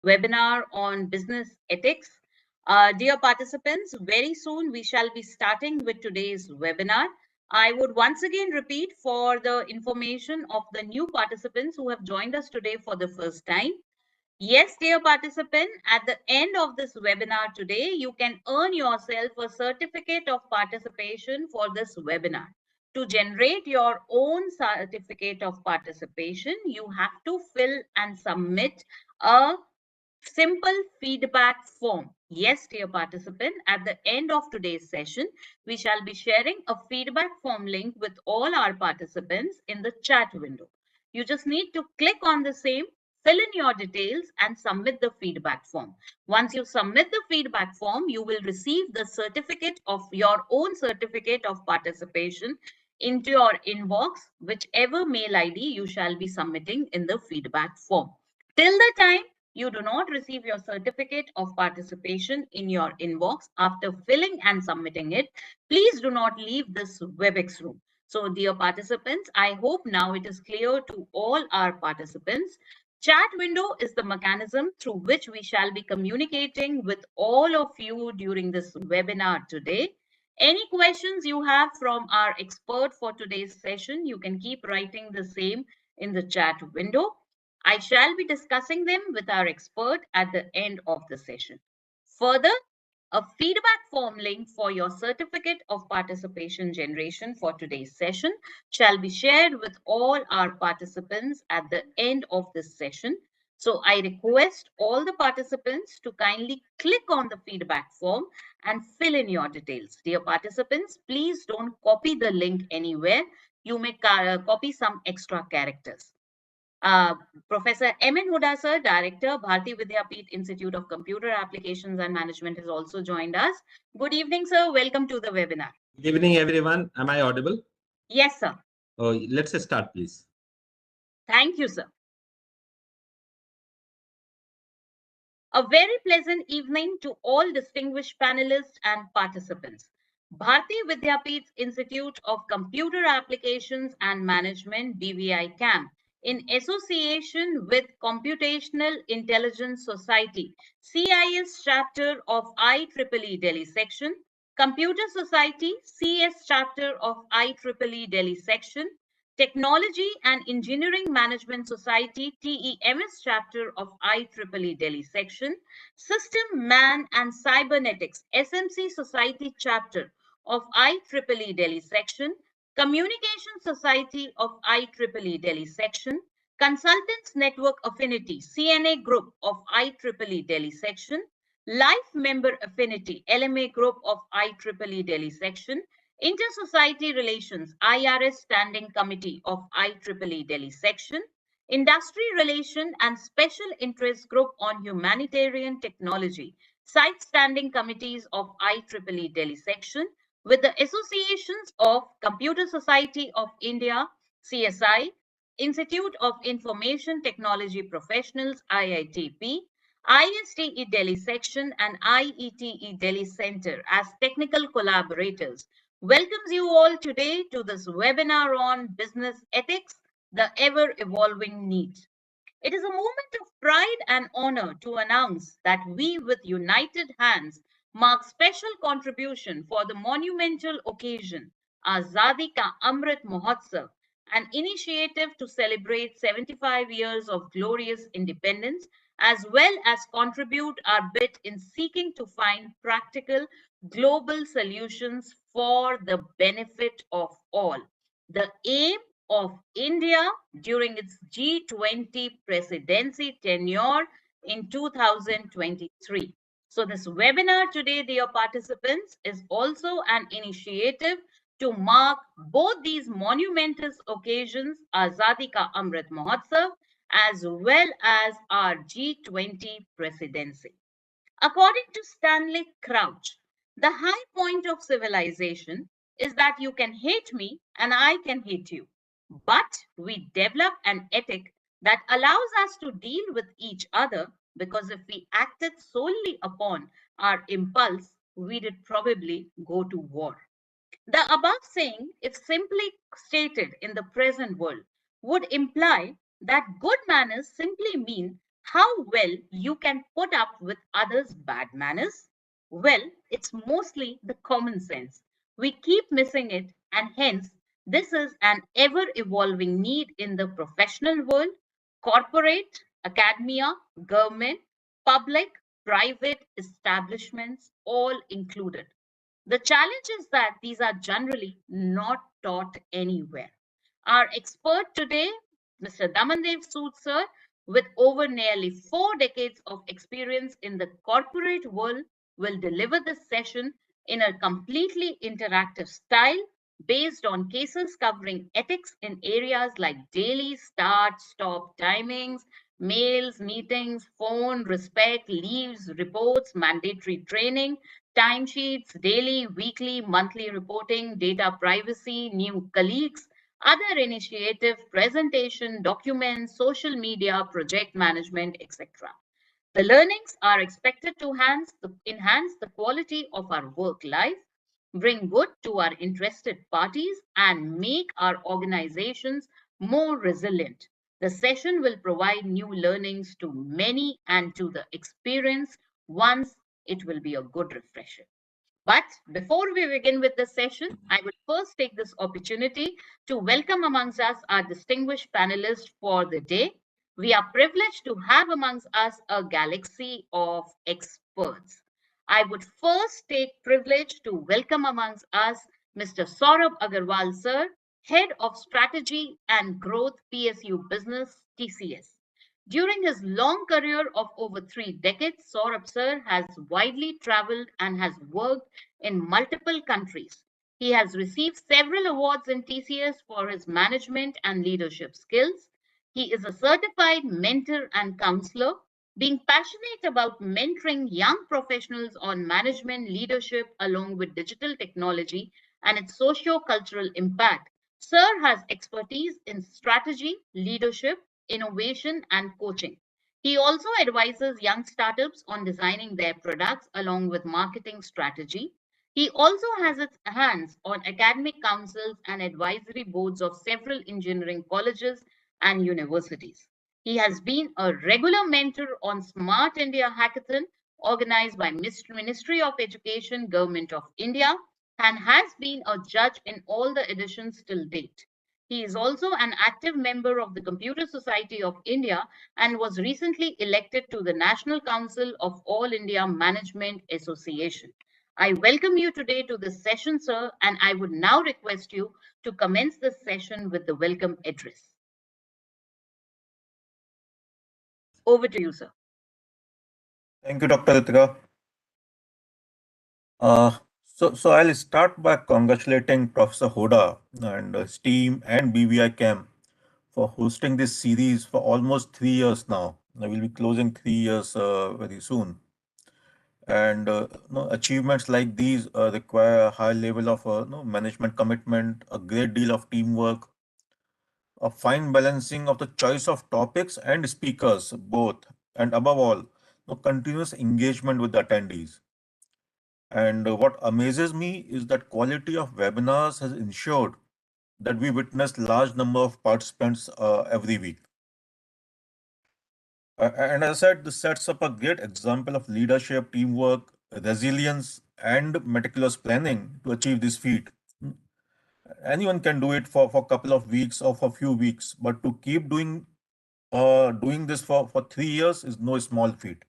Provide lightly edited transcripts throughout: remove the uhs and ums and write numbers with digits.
webinar on business ethics. Dear participants, very soon we shall be starting with today's webinar. I would once again repeat for the information of the new participants who have joined us today for the first time. Yes, dear participant, at the end of this webinar today, you can earn yourself a certificate of participation for this webinar. To generate your own certificate of participation, you have to fill and submit a simple feedback form. Yes, dear participant, at the end of today's session, we shall be sharing a feedback form link with all our participants in the chat window. You just need to click on the same, fill in your details and submit the feedback form. Once you submit the feedback form, you will receive the certificate of your own certificate of participation into your inbox, whichever mail ID you shall be submitting in the feedback form. Till the time you do not receive your certificate of participation in your inbox after filling and submitting it, please do not leave this WebEx room. So dear participants, I hope now it is clear to all our participants. Chat window is the mechanism through which we shall be communicating with all of you during this webinar today. Any questions you have from our expert for today's session, you can keep writing the same in the chat window. I shall be discussing them with our expert at the end of the session. Further, a feedback form link for your certificate of participation generation for today's session shall be shared with all our participants at the end of this session. So I request all the participants to kindly click on the feedback form and fill in your details. Dear participants, please don't copy the link anywhere. You may copy some extra characters. Uh, Professor M.N. Huda, sir, Director, Bharati Vidyapeeth Institute of Computer Applications and Management, has also joined us. Good evening, sir. Welcome to the webinar. Good evening, everyone. Am I audible? Yes, sir. Oh, let's start, please. Thank you, sir. A very pleasant evening to all distinguished panelists and participants. Bharati Vidyapeeth Institute of Computer Applications and Management, BVI CAM, in association with Computational Intelligence Society, CIS chapter of IEEE Delhi section, Computer Society, CS chapter of IEEE Delhi section, Technology and Engineering Management Society, TEMS chapter of IEEE Delhi section, System, Man and Cybernetics, SMC Society chapter of IEEE Delhi section, Communication Society of IEEE Delhi section, Consultants Network Affinity, CNA Group of IEEE Delhi section, Life Member Affinity, LMA Group of IEEE Delhi section, Inter-Society Relations, IRS Standing Committee of IEEE Delhi section, Industry Relation and Special Interest Group on Humanitarian Technology, Site Standing Committees of IEEE Delhi section, with the associations of Computer Society of India, CSI, Institute of Information Technology Professionals, IITP, ISTE Delhi section and IETE Delhi Center as technical collaborators welcomes you all today to this webinar on business ethics, the ever-evolving needs. It is a moment of pride and honor to announce that we, with united hands, mark special contribution for the monumental occasion, Azadi Ka Amrit Mahotsav, an initiative to celebrate 75 years of glorious independence, as well as contribute our bit in seeking to find practical global solutions for the benefit of all. The aim of India during its G20 presidency tenure in 2023. So this webinar today, dear participants, is also an initiative to mark both these monumentous occasions, Azadi Ka Amrit Mahotsav, as well as our G20 presidency. According to Stanley Crouch, the high point of civilization is that you can hate me and I can hate you. But we develop an ethic that allows us to deal with each other, because if we acted solely upon our impulse, we did probably go to war. The above saying, if simply stated in the present world, would imply that good manners simply mean How well you can put up with others' bad manners? Well, it's mostly the common sense. We keep missing it, and hence, this is an ever evolving need in the professional world, corporate, academia, government, public, private establishments, all included. The challenge is that these are generally not taught anywhere. Our expert today, Mr. Damandev Sood sir, with over nearly 4 decades of experience in the corporate world, will deliver this session in a completely interactive style based on cases covering ethics in areas like daily start, stop timings, mails, meetings, phone, respect, leaves, reports, mandatory training, timesheets, daily, weekly, monthly reporting, data privacy, new colleagues, other initiative, presentation, documents, social media, project management, etc. The learnings are expected to enhance the quality of our work life, bring good to our interested parties, and make our organizations more resilient. The session will provide new learnings to many and to the experienced ones. It will be a good refresher. But before we begin with the session, I would first take this opportunity to welcome amongst us our distinguished panelists for the day. We are privileged to have amongst us a galaxy of experts. I would first take privilege to welcome amongst us Mr. Saurabh Agarwal, sir, Head of Strategy and Growth PSU Business TCS. During his long career of over 3 decades, Saurabh sir has widely traveled and has worked in multiple countries. He has received several awards in TCS for his management and leadership skills. He is a certified mentor and counselor, being passionate about mentoring young professionals on management leadership along with digital technology and its socio-cultural impact. Sir has expertise in strategy, leadership, innovation, and coaching. He also advises young startups on designing their products along with marketing strategy. He also has its hands on academic councils and advisory boards of several engineering colleges and universities. He has been a regular mentor on Smart India Hackathon organized by Ministry of Education, Government of India, and has been a judge in all the editions till date. He is also an active member of the Computer Society of India and was recently elected to the National Council of All India Management Association. I welcome you today to this session, sir, and I would now request you to commence this session with the welcome address. Over to you, sir. Thank you, Dr. Ritika. So I'll start by congratulating Professor Hoda and his team and BVI CAM for hosting this series for almost 3 years now. I will be closing 3 years very soon. And achievements like these require a high level of management commitment, a great deal of teamwork, a fine balancing of the choice of topics and speakers, both, and above all, continuous engagement with the attendees. And what amazes me is that quality of webinars has ensured that we witness large number of participants every week. And as I said, this sets up a great example of leadership, teamwork, resilience, and meticulous planning to achieve this feat. Anyone can do it for a couple of weeks or for a few weeks, but to keep doing this for 3 years is no small feat.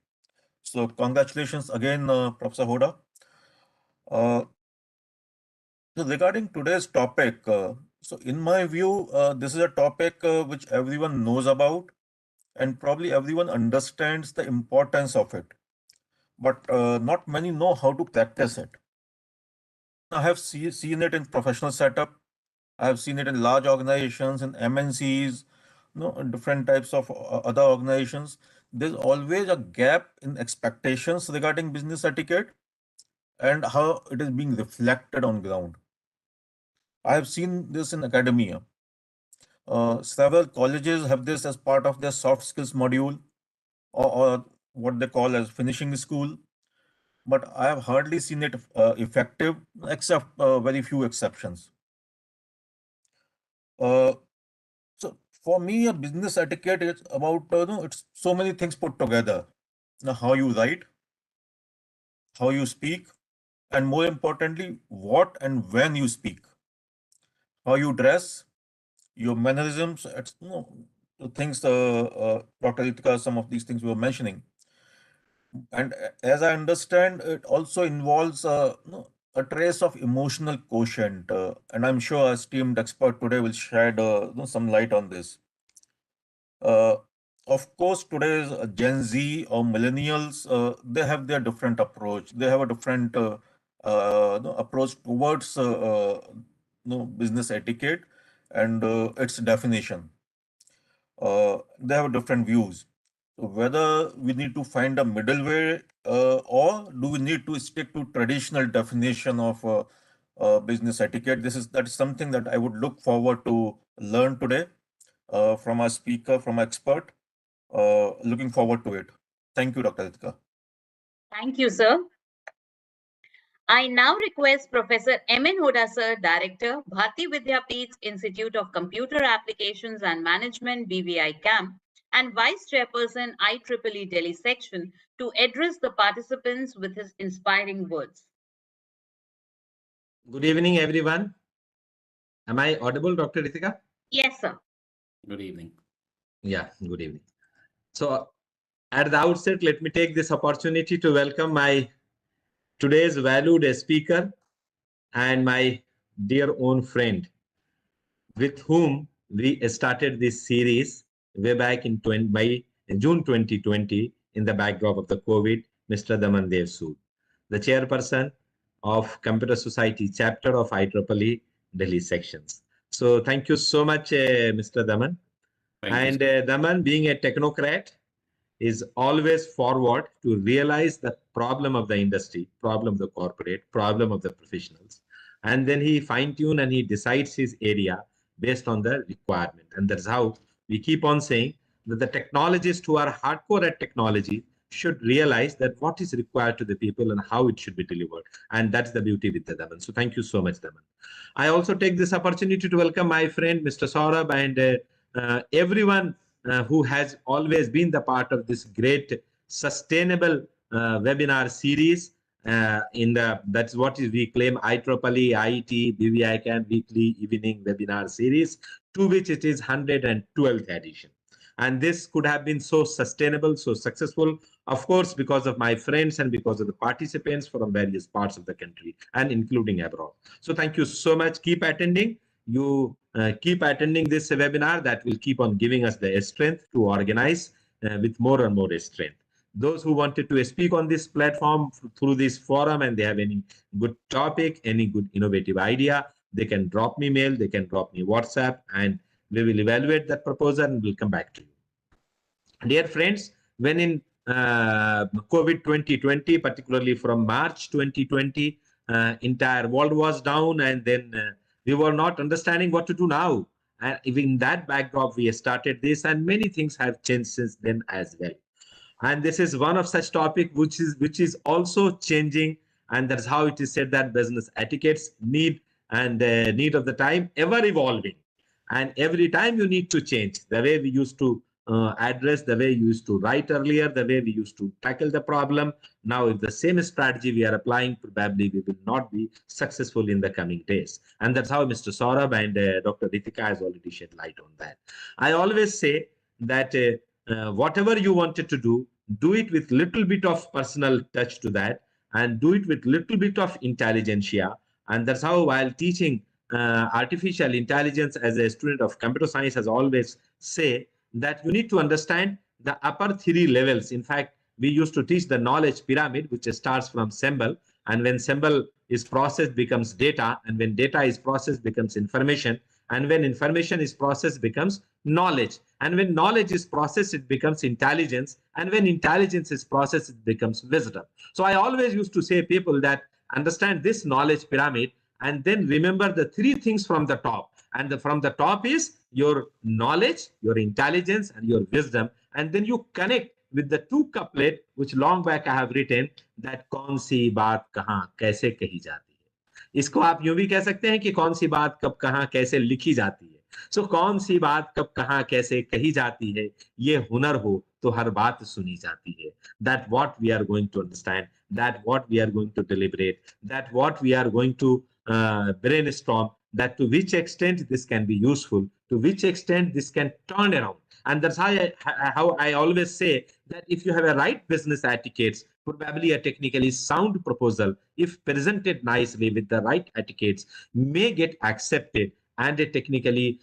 So congratulations again, Professor Hoda. Uh, So regarding today's topic, so in my view, this is a topic which everyone knows about and probably everyone understands the importance of it, but not many know how to practice it. I have seen it in professional setup. I have seen it in large organizations, in MNCs, different types of other organizations. There's always a gap in expectations regarding business etiquette and how it is being reflected on ground. I have seen this in academia. Several colleges have this as part of their soft skills module or what they call as finishing school, but I have hardly seen it effective except very few exceptions. Uh, so For me, a business etiquette is about it's so many things put together. Now, how you write, how you speak, and more importantly, what and when you speak, how you dress, your mannerisms. It's, the things Dr. Ritika, some of these things we were mentioning. And as I understand, it also involves a trace of emotional quotient. And I'm sure our esteemed expert today will shed some light on this. Uh, of course, today's Gen Z or millennials, they have their different approach. They have a different approach towards business etiquette and its definition. They have different views. So whether we need to find a middle way or do we need to stick to traditional definition of business etiquette? That is something that I would look forward to learn today from our speaker, from our expert. Looking forward to it. Thank you, Dr. Ritika. Thank you, sir. I now request Professor M.N. Huda, sir, Director, Bharti Vidyapeeth's Institute of Computer Applications and Management, BVI CAM, and Vice Chairperson, IEEE Delhi Section, to address the participants with his inspiring words. Good evening, everyone. Am I audible, Dr. Ritika? Yes, sir. Good evening. Yeah, good evening. So, at the outset, let me take this opportunity to welcome my today's valued speaker and my dear own friend, with whom we started this series way back in by June 2020 in the backdrop of the COVID, Mr. Daman Dev Sood, the chairperson of Computer Society chapter of IEEE Delhi sections. So thank you so much, Mr. Daman. Thank you, sir. Daman, being a technocrat, is always forward to realize the problem of the industry, problem of the corporate, problem of the professionals. And then he fine-tune and he decides his area based on the requirement. And that's how we keep on saying that the technologists who are hardcore at technology should realize that what is required to the people and how it should be delivered. And that's the beauty with the Daman. So thank you so much, Daman. I also take this opportunity to welcome my friend, Mr. Saurabh, and everyone who has always been the part of this great sustainable webinar series. That's what is we claim IEEE, IET, BVICAM weekly evening webinar series, to which it is 112th edition. And this could have been so sustainable, so successful, of course, because of my friends and because of the participants from various parts of the country and including abroad. So thank you so much. Keep attending. You keep attending this webinar. That will keep on giving us the strength to organize with more and more strength. Those who wanted to speak on this platform through this forum and they have any good topic, any good innovative idea, they can drop me mail, they can drop me WhatsApp, and we will evaluate that proposal and we'll come back to you. Dear friends, when in COVID 2020, particularly from March 2020, entire world was down, and then we were not understanding what to do now. And in that backdrop, we started this, and many things have changed since then as well. And this is one of such topic which is also changing, and that's how it is said that business etiquettes need of the time ever evolving, and every time you need to change the way we used to address, the way you used to write earlier, the way we used to tackle the problem. Now, if the same strategy we are applying, probably we will not be successful in the coming days. And that's how Mr. Saurabh and Dr. Ritika has already shed light on that. I always say that whatever you wanted to do it with little bit of personal touch to that, and do it with little bit of intelligentsia. And that's how, while teaching artificial intelligence as a student of computer science, has always say that you need to understand the upper three levels. In fact, we used to teach the knowledge pyramid, which starts from symbol, and when symbol is processed becomes data, and when data is processed becomes information, and when information is processed becomes knowledge, and when knowledge is processed it becomes intelligence, and when intelligence is processed it becomes wisdom. So I always used to say people that understand this knowledge pyramid and then remember the three things from the top, and from the top is your knowledge, your intelligence, and your wisdom, and then you connect with the two couplet which long back I have written, that कौन सी बात कहाँ कैसे कही जाती है. इसको आप यूं भी कह सकते हैं कि कौन सी बात कब कहाँ कैसे लिखी जाती है. सो कौन सी बात कब कहाँ कैसे कही जाती है, ये हुनर हो तो हर बात सुनी जाती है. That what we are going to understand, that what we are going to deliberate, that what we are going to brainstorm, that to which extent this can be useful, to which extent this can turn around. And that's how I always say that if you have a right business etiquettes, probably a technically sound proposal, if presented nicely with the right etiquettes, may get accepted, and a technically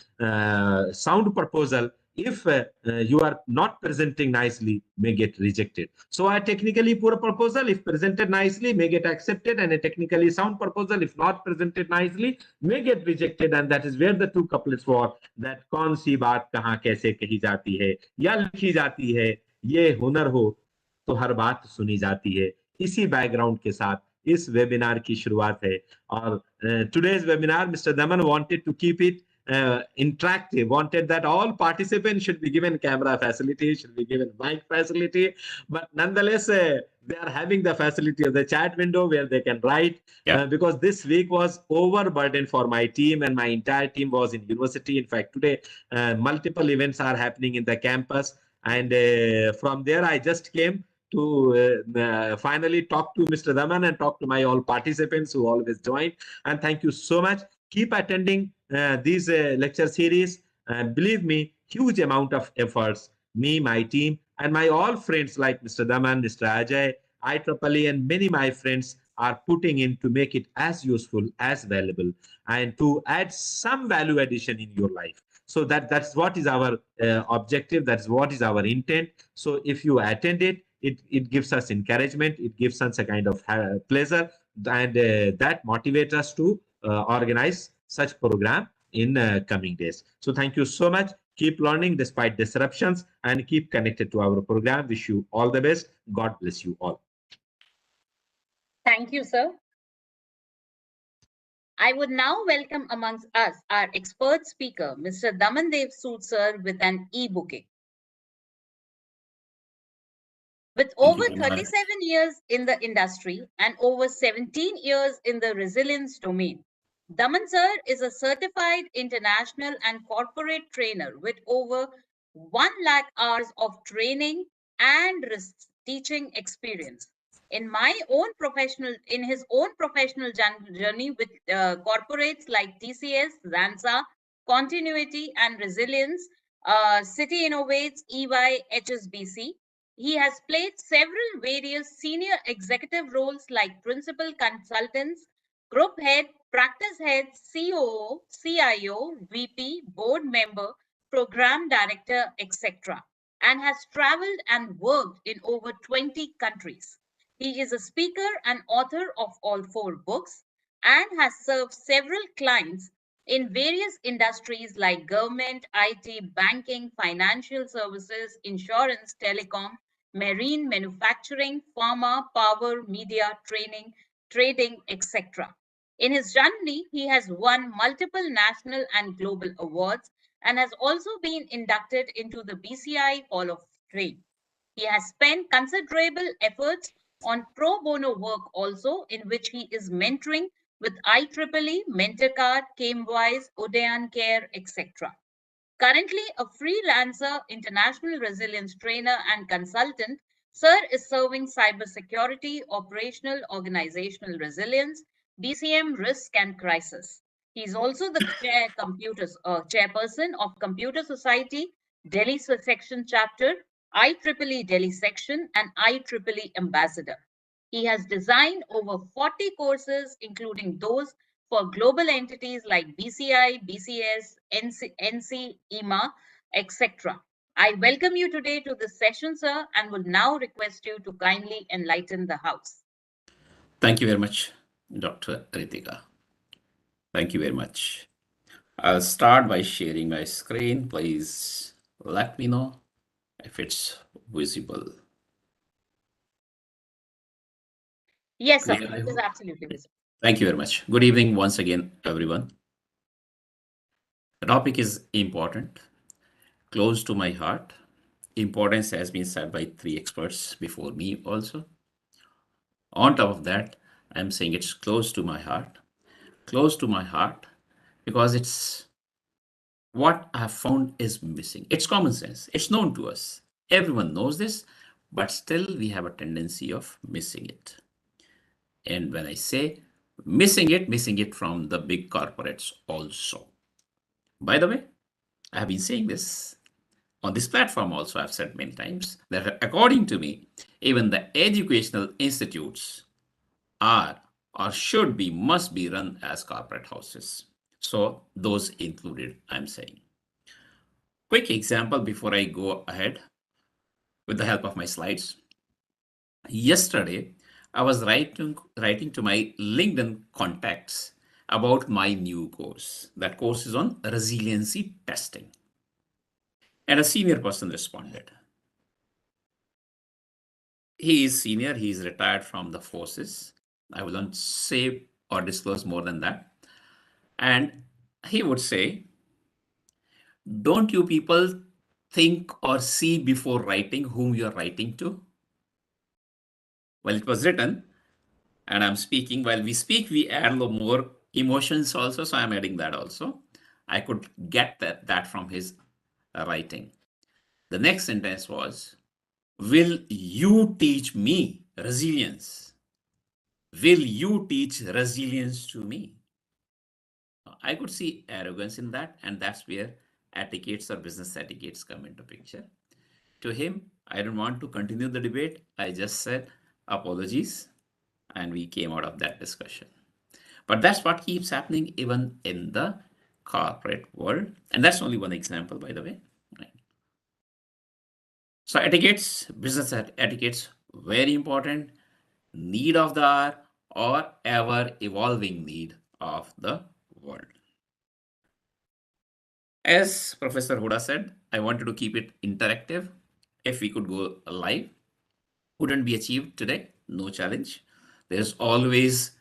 sound proposal, if you are not presenting nicely, may get rejected. So a technically poor proposal, if presented nicely, may get accepted, and a technically sound proposal, if not presented nicely, may get rejected. And that is where the two couplets for that कौन सी बात कहाँ कैसे कही जाती है या लिखी जाती है, ये हुनर हो तो हर बात सुनी जाती है. इसी बैकग्राउंड के साथ इस वेबिनार की शुरुआत है. और today's webinar, Mr. Daman wanted to keep it interactive, wanted that all participants should be given camera facility, should be given mic facility, but nonetheless, they are having the facility of the chat window where they can write. Yeah. Because this week was overburdened for my team, and my entire team was in university. In fact, today multiple events are happening in the campus, and from there I just came to finally talk to Mr. Daman and talk to my all participants who always join. And thank you so much. Keep attending these lecture series. And believe me, huge amount of efforts, me, my team, and my all friends like Mr. Daman, Mr. Ajay, IEEE, and many my friends are putting in to make it as useful, as valuable, and to add some value addition in your life. So that's what is our objective. That's what is our intent. So if you attend it, it gives us encouragement. It gives us a kind of pleasure, and that motivates us to organize such program in coming days. So thank you so much. Keep learning despite disruptions, and keep connected to our program. Wish you all the best. God bless you all. Thank you, sir. I would now welcome amongst us our expert speaker, Mr. Damandev Sood sir, with an e-booking. With Thank over you very much. 37 years in the industry and over 17 years in the resilience domain, Daman sir is a certified international and corporate trainer with over 1 lakh hours of training and teaching experience. In his own professional journey with corporates like TCS, Zansa, Continuity and Resilience, City Innovates, EY, HSBC, he has played several various senior executive roles like principal consultants, group head, practice head, COO, CIO, VP, board member, program director, etc., and has traveled and worked in over 20 countries. He is a speaker and author of all 4 books and has served several clients in various industries like government, IT, banking, financial services, insurance, telecom, marine, manufacturing, pharma, power, media, trading, etc. In his journey, he has won multiple national and global awards and has also been inducted into the BCI Hall of Fame. He has spent considerable efforts on pro bono work also, in which he is mentoring with IEEE, Mentorcard, Camewise, Udayan Care, etc. Currently a freelancer, international resilience trainer and consultant, Sir is serving cybersecurity, operational organizational resilience, BCM risk and crisis. He is also the chairperson of Computer Society, Delhi section chapter, IEEE Delhi section, and IEEE ambassador. He has designed over 40 courses, including those for global entities like BCI, BCS, NC, EMA, etc. I welcome you today to this session, sir, and will now request you to kindly enlighten the House. Thank you very much, Dr. Ritika. Thank you very much. I'll start by sharing my screen. Please let me know if it's visible. Yes, sir, Clear, I it is hope. absolutely visible. Thank you very much. Good evening once again, everyone. The topic is important, close to my heart. Importance has been said by 3 experts before me also. On top of that, I'm saying it's close to my heart because it's what I have found is missing. It's common sense. It's known to us. Everyone knows this, but still we have a tendency of missing it. And when I say missing it from the big corporates also. By the way, I have been saying this on this platform also. I've said many times that according to me, even the educational institutes are or should be, must be run as corporate houses. So those included, I'm saying. Quick example before I go ahead with the help of my slides. Yesterday, I was writing to my LinkedIn contacts about my new course. That course is on resiliency testing. And a senior person responded. He is senior, he is retired from the forces. I will not say or disclose more than that. And he would say, don't you people think or see before writing whom you are writing to? Well, it was written, and I'm speaking. While we speak, we add a little more emotions also. So I'm adding that also. I could get that from his writing. The next sentence was, will you teach me resilience? Will you teach resilience to me? I could see arrogance in that, and that's where etiquettes or business etiquettes come into picture. To him, I don't want to continue the debate. I just said apologies, and we came out of that discussion. But that's what keeps happening even in the corporate world. And that's only one example, by the way. Right. So etiquettes, business etiquettes, very important, need of the hour or ever evolving need of the world. As Professor Huda said, I wanted to keep it interactive. If we could go live, couldn't be achieved today, no challenge. There's always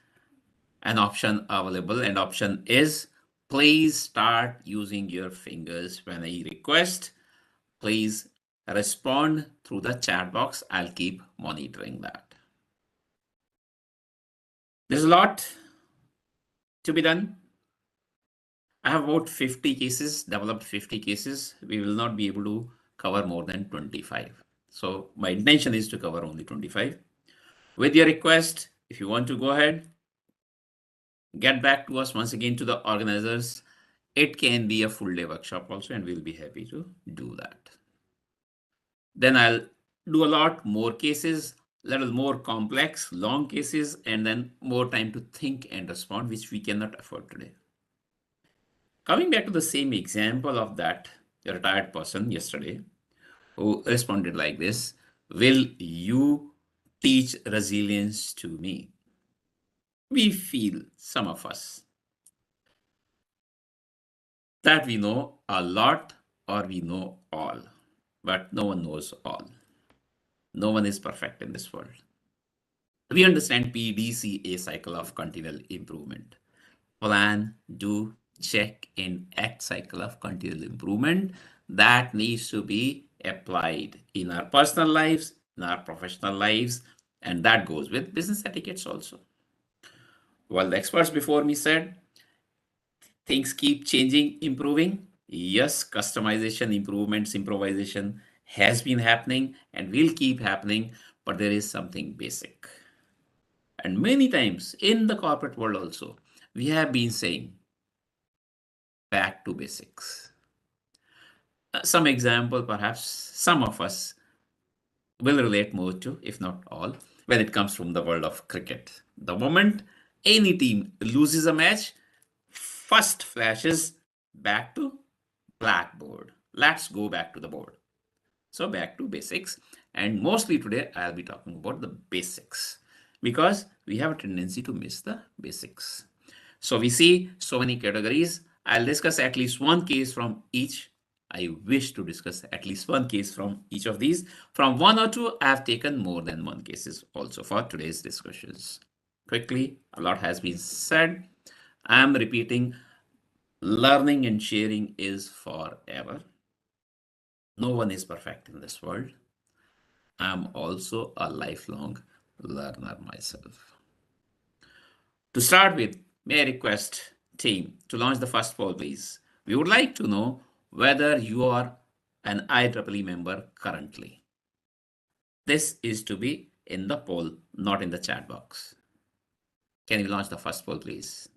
an option available, and option is please start using your fingers when I request. Please respond through the chat box. I'll keep monitoring that. There's a lot to be done. I have about 50 cases, developed 50 cases. We will not be able to cover more than 25. So my intention is to cover only 25. With your request, if you want to go ahead, get back to us once again to the organizers. It can be a full day workshop also, and we'll be happy to do that. Then I'll do a lot more cases, little more complex, long cases, and then more time to think and respond, which we cannot afford today. Coming back to the same example of that retired person yesterday who responded like this, will you teach resilience to me? We feel, some of us, that we know a lot or we know all, but no one knows all. No one is perfect in this world. We understand PDCA cycle of continual improvement. Plan, do, check, and act cycle of continual improvement that needs to be applied in our personal lives, in our professional lives, and that goes with business etiquettes also. Well, the experts before me said things keep changing, improving. Yes, customization, improvements, improvisation has been happening and will keep happening, but there is something basic. And many times in the corporate world also, we have been saying back to basics. Some example, perhaps some of us will relate more to, if not all, when it comes from the world of cricket. The moment any team loses a match, first flashes back to blackboard. Let's go back to the board. So back to basics. And mostly today, I'll be talking about the basics because we have a tendency to miss the basics. So we see so many categories. I'll discuss at least one case from each. I wish to discuss at least one case from each of these. From one or two, I have taken more than one cases also for today's discussions. Quickly, a lot has been said. I'm repeating, learning and sharing is forever. No one is perfect in this world. I'm also a lifelong learner myself. To start with, may I request team to launch the first poll, please. We would like to know whether you are an IEEE member currently. This is to be in the poll, not in the chat box. Can you launch the first poll, please?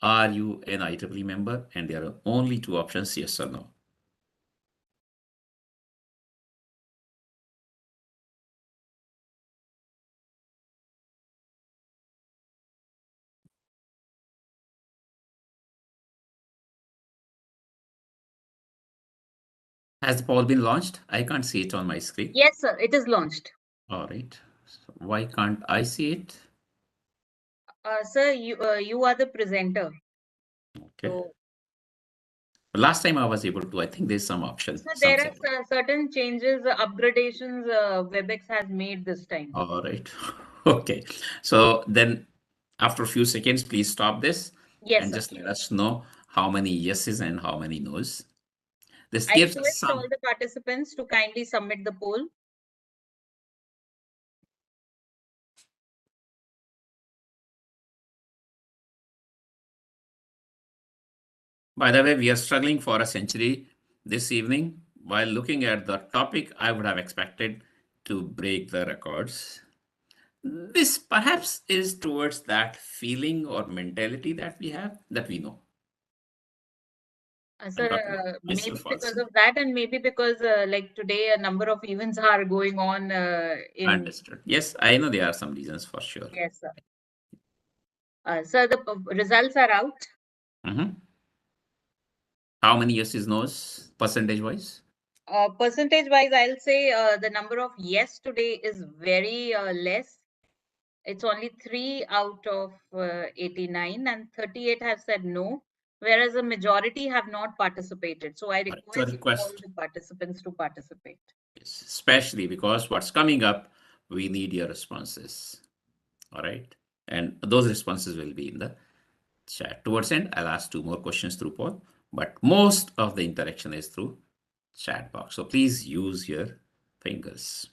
Are you an IEEE member? And there are only two options, yes or no. Has the poll been launched? I can't see it on my screen. Yes, sir, it is launched. All right. So why can't I see it? Sir, you are the presenter. Okay. So, Last time I was able to, I think there's some option. sir, there are certain changes, upgradations WebEx has made this time. All right. Okay. So then after a few seconds, please stop this Yes, and sir. just let us know how many yeses and how many nos. This I gives us request all some. the participants to kindly submit the poll. By the way, we are struggling for a century this evening. While looking at the topic, I would have expected to break the records. This perhaps is towards that feeling or mentality that we have, that we know. I'm talking about Sir, maybe myself because also. of that, and maybe because like today a number of events are going on in. Understood. Yes, I know there are some reasons for sure. Yes, sir. Sir, the results are out. Mhm. How many yeses, nos, percentage wise? Percentage wise, I'll say the number of yes today is very less. It's only 3 out of 89, and 38 have said no, whereas a majority have not participated. So I All right, so request all request, the participants to participate. yes, especially because what's coming up, we need your responses. All right. And those responses will be in the chat. Towards end, I'll ask two more questions through poll, but most of the interaction is through chat box. So please use your fingers.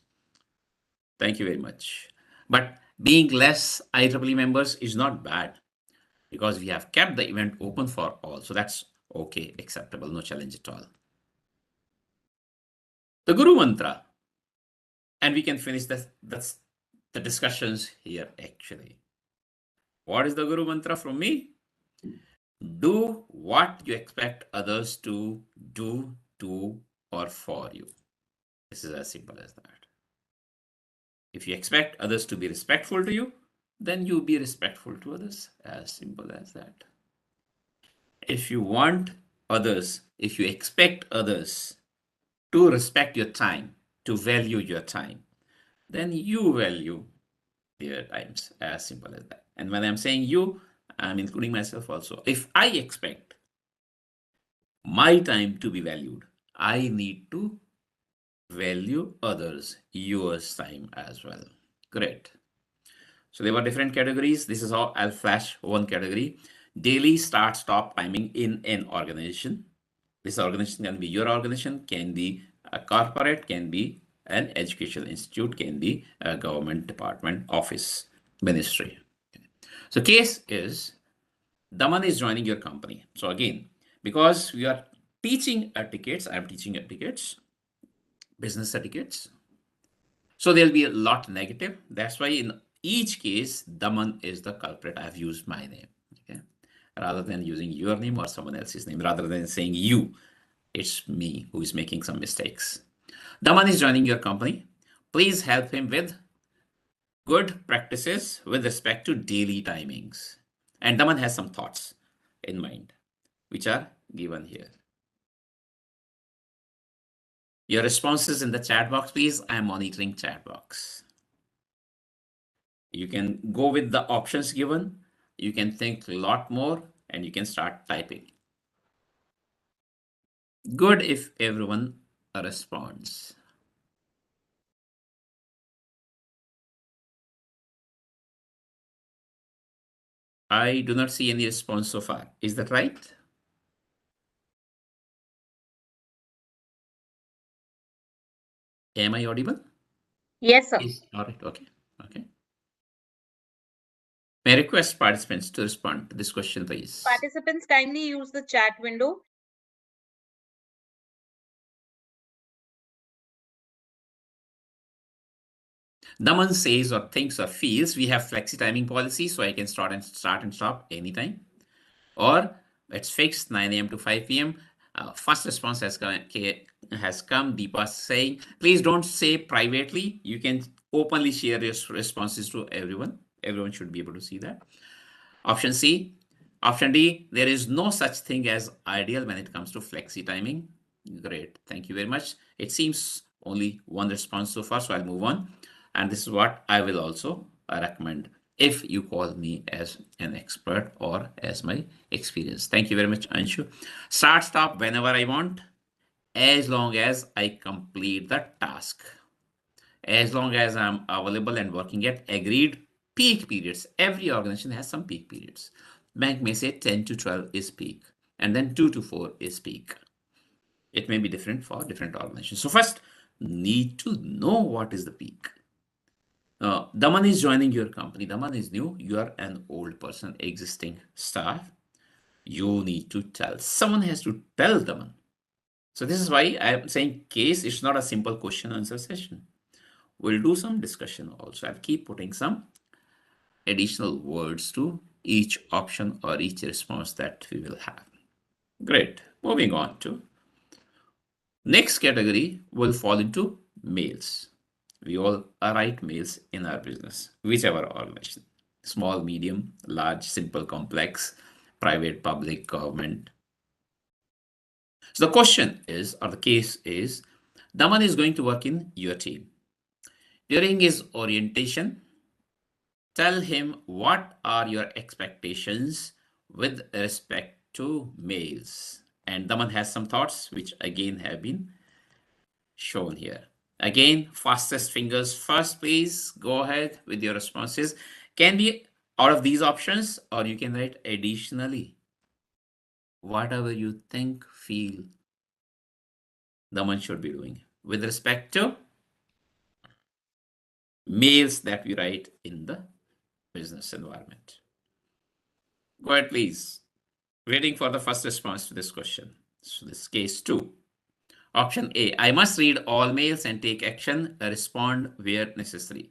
Thank you very much. But being less IEEE members is not bad because we have kept the event open for all. So that's okay, acceptable, no challenge at all. The Guru Mantra, and we can finish that's the discussions here actually. What is the Guru Mantra from me? Do what you expect others to do to or for you. This is as simple as that. If you expect others to be respectful to you, then you be respectful to others. As simple as that. If you want others, if you expect others to respect your time, to value your time, then you value their times. As simple as that. And when I'm saying you, I'm including myself also. If I expect my time to be valued, I need to value others, yours time as well. Great. So there were different categories. This is how I'll flash one category. Daily start stop timing in an organization. This organization can be your organization, can be a corporate, can be an educational institute, can be a government department, office, ministry. So case is Daman is joining your company. So again, because we are teaching etiquettes, I'm teaching etiquettes, business etiquettes. So there'll be a lot negative. That's why in each case, Daman is the culprit. I've used my name, okay? Rather than using your name or someone else's name, rather than saying you, it's me who is making some mistakes. Daman is joining your company. Please help him with good practices with respect to daily timings. And Daman has some thoughts in mind, which are given here. Your responses in the chat box, please. I'm monitoring chat box. You can go with the options given. You can think a lot more and you can start typing. Good if everyone responds. I do not see any response so far. Is that right? Am I audible? Yes, sir. Yes. All right. Okay. Okay. May I request participants to respond to this question, please? Participants, kindly use the chat window. Daman says or thinks or feels we have flexi timing policy, so I can start and stop anytime. Or it's fixed 9 a.m. to 5 p.m. First response has come. Deepa saying, please don't say privately. You can openly share your responses to everyone. Everyone should be able to see that. Option C. Option D, there is no such thing as ideal when it comes to flexi timing. Great. Thank you very much. It seems only one response so far, so I'll move on. And this is what I will also recommend if you call me as an expert or as my experience. Thank you very much, Anshu. Start, stop whenever I want, as long as I complete the task. As long as I'm available and working at agreed peak periods. Every organization has some peak periods. Bank may say 10 to 12 is peak, and then 2 to 4 is peak. It may be different for different organizations. So first, need to know what is the peak. Daman is joining your company. Daman is new. You are an old person, existing staff. You need to tell. Someone has to tell Daman. So this is why I'm saying case is not a simple question answer session. We'll do some discussion also. I'll keep putting some additional words to each option or each response that we will have. Great. Moving on to next category will fall into mails. We all write mails in our business, whichever organization, small, medium, large, simple, complex, private, public, government. So the question is, or the case is, Daman is going to work in your team. During his orientation, tell him what are your expectations with respect to mails. And Daman has some thoughts, which again have been shown here. Again, fastest fingers first, please. Go ahead with your responses. Can be out of these options, or you can write additionally. Whatever you think, feel, Daman should be doing with respect to mails that we write in the business environment. Go ahead, please. Waiting for the first response to this question. So this case 2. Option A, I must read all mails and take action, respond where necessary.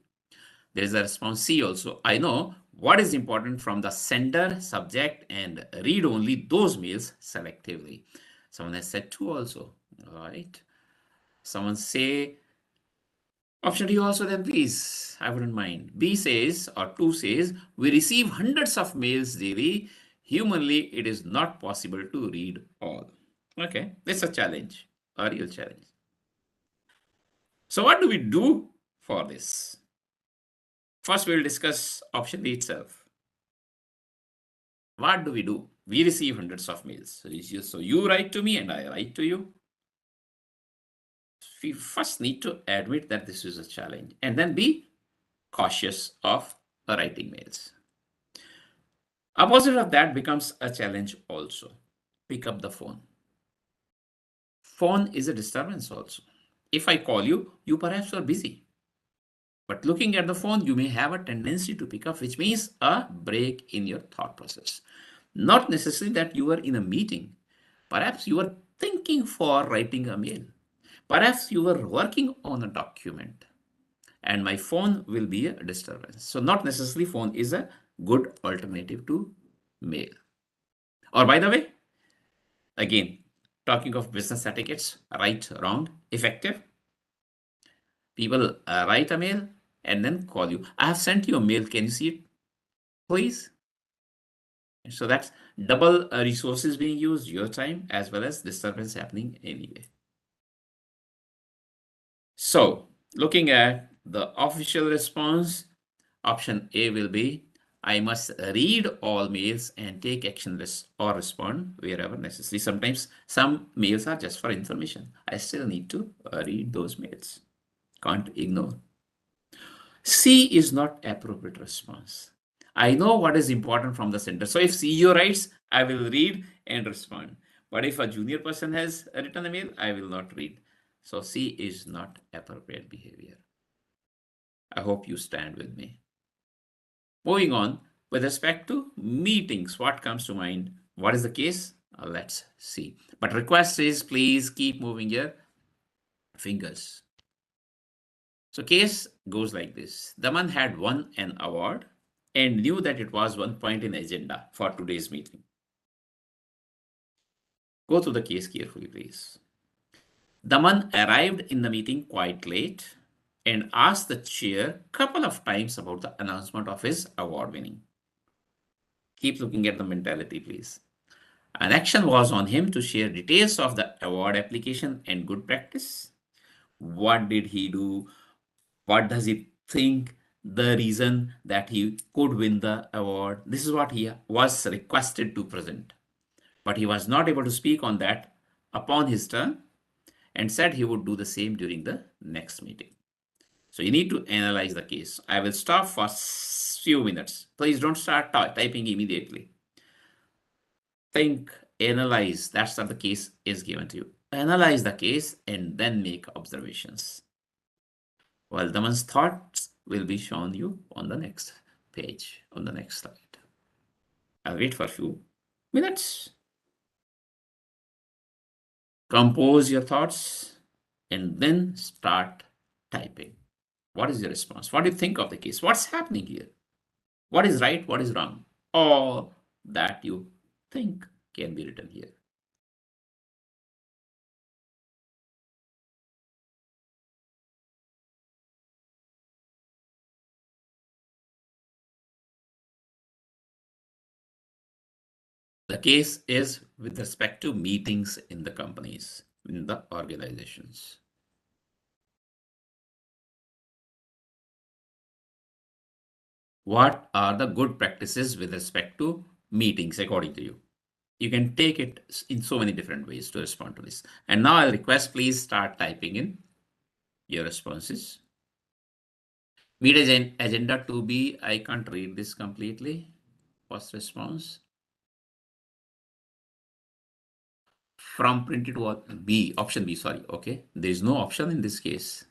There is a response C also. I know what is important from the sender, subject, and read only those mails selectively. Someone has said 2 also. All right. Someone say option D also, then please. I wouldn't mind. B says, or 2 says, we receive hundreds of mails daily. Humanly, it is not possible to read all. Okay, it's a challenge, a real challenge. So what do we do for this? First, we'll discuss option D itself. What do we do? We receive hundreds of mails. So you write to me and I write to you. We first need to admit that this is a challenge and then be cautious of writing mails. Opposite of that becomes a challenge also. Pick up the phone. Phone is a disturbance also. If I call you, you perhaps are busy. But looking at the phone, you may have a tendency to pick up, which means a break in your thought process. Not necessarily that you are in a meeting. Perhaps you are thinking for writing a mail. Perhaps you are working on a document. And my phone will be a disturbance. So not necessarily phone is a good alternative to mail. Or by the way, again, talking of business etiquettes, right, wrong, effective. People write a mail and then call you. I have sent you a mail. Can you see it, please? So that's double resources being used, your time as well as disturbance happening anyway. So looking at the official response, option A will be, I must read all mails and take action or respond wherever necessary. Sometimes some mails are just for information. I still need to read those mails. Can't ignore. C is not appropriate response. I know what is important from the center. So if CEO writes, I will read and respond. But if a junior person has written a mail, I will not read. So C is not appropriate behavior. I hope you stand with me. Moving on, With respect to meetings, what comes to mind? What is the case? Let's see. But request is please keep moving your fingers. So case goes like this. Daman had won an award and knew that it was one point in agenda for today's meeting. Go through the case carefully, please. Daman arrived in the meeting quite late and asked the chair a couple of times about the announcement of his award winning. Keep looking at the mentality, please. An action was on him to share details of the award application and good practice. What did he do? What does he think? The reason that he could win the award. This is what he was requested to present. But he was not able to speak on that upon his turn and said he would do the same during the next meeting. So you need to analyze the case. I will stop for few minutes. Please don't start typing immediately. Think, analyze. That's what the case is given to you. Analyze the case and then make observations. Well, Daman's thoughts will be shown you on the next page, on the next slide. I'll wait for a few minutes. Compose your thoughts and then start typing. What is your response? What do you think of the case? What's happening here? What is right? What is wrong? All that you think can be written here. The case is with respect to meetings in the companies, in the organizations. What are the good practices with respect to meetings according to you? You can take it in so many different ways to respond to this. And now I'll request, please start typing in your responses. Meet agenda to be, I can't read this completely. First response. From printed to B, option B, sorry, okay. There is no option in this case.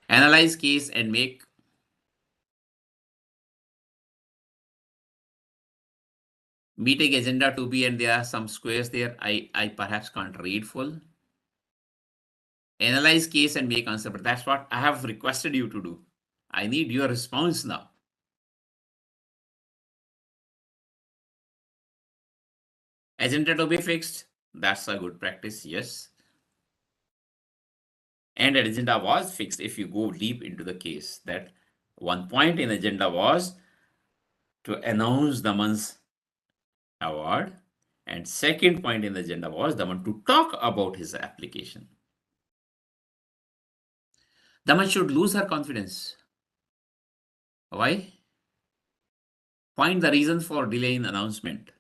Analyze case and make meeting agenda to be, and there are some squares there. I perhaps can't read full. Analyze case and make answer, but that's what I have requested you to do. I need your response now. Agenda to be fixed. That's a good practice, yes. And an agenda was fixed if you go deep into the case. That one point in agenda was to announce the month's award. And second point in the agenda was the one to talk about his application. Daman should lose her confidence. Why? Find the reason for delay in announcement.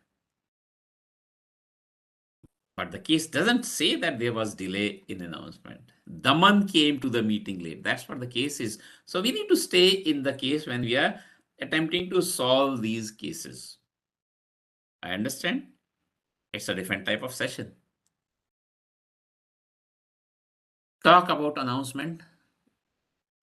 But the case doesn't say that there was delay in announcement. Daman came to the meeting late. That's what the case is. So we need to stay in the case when we are attempting to solve these cases. I understand. It's a different type of session. Talk about announcement.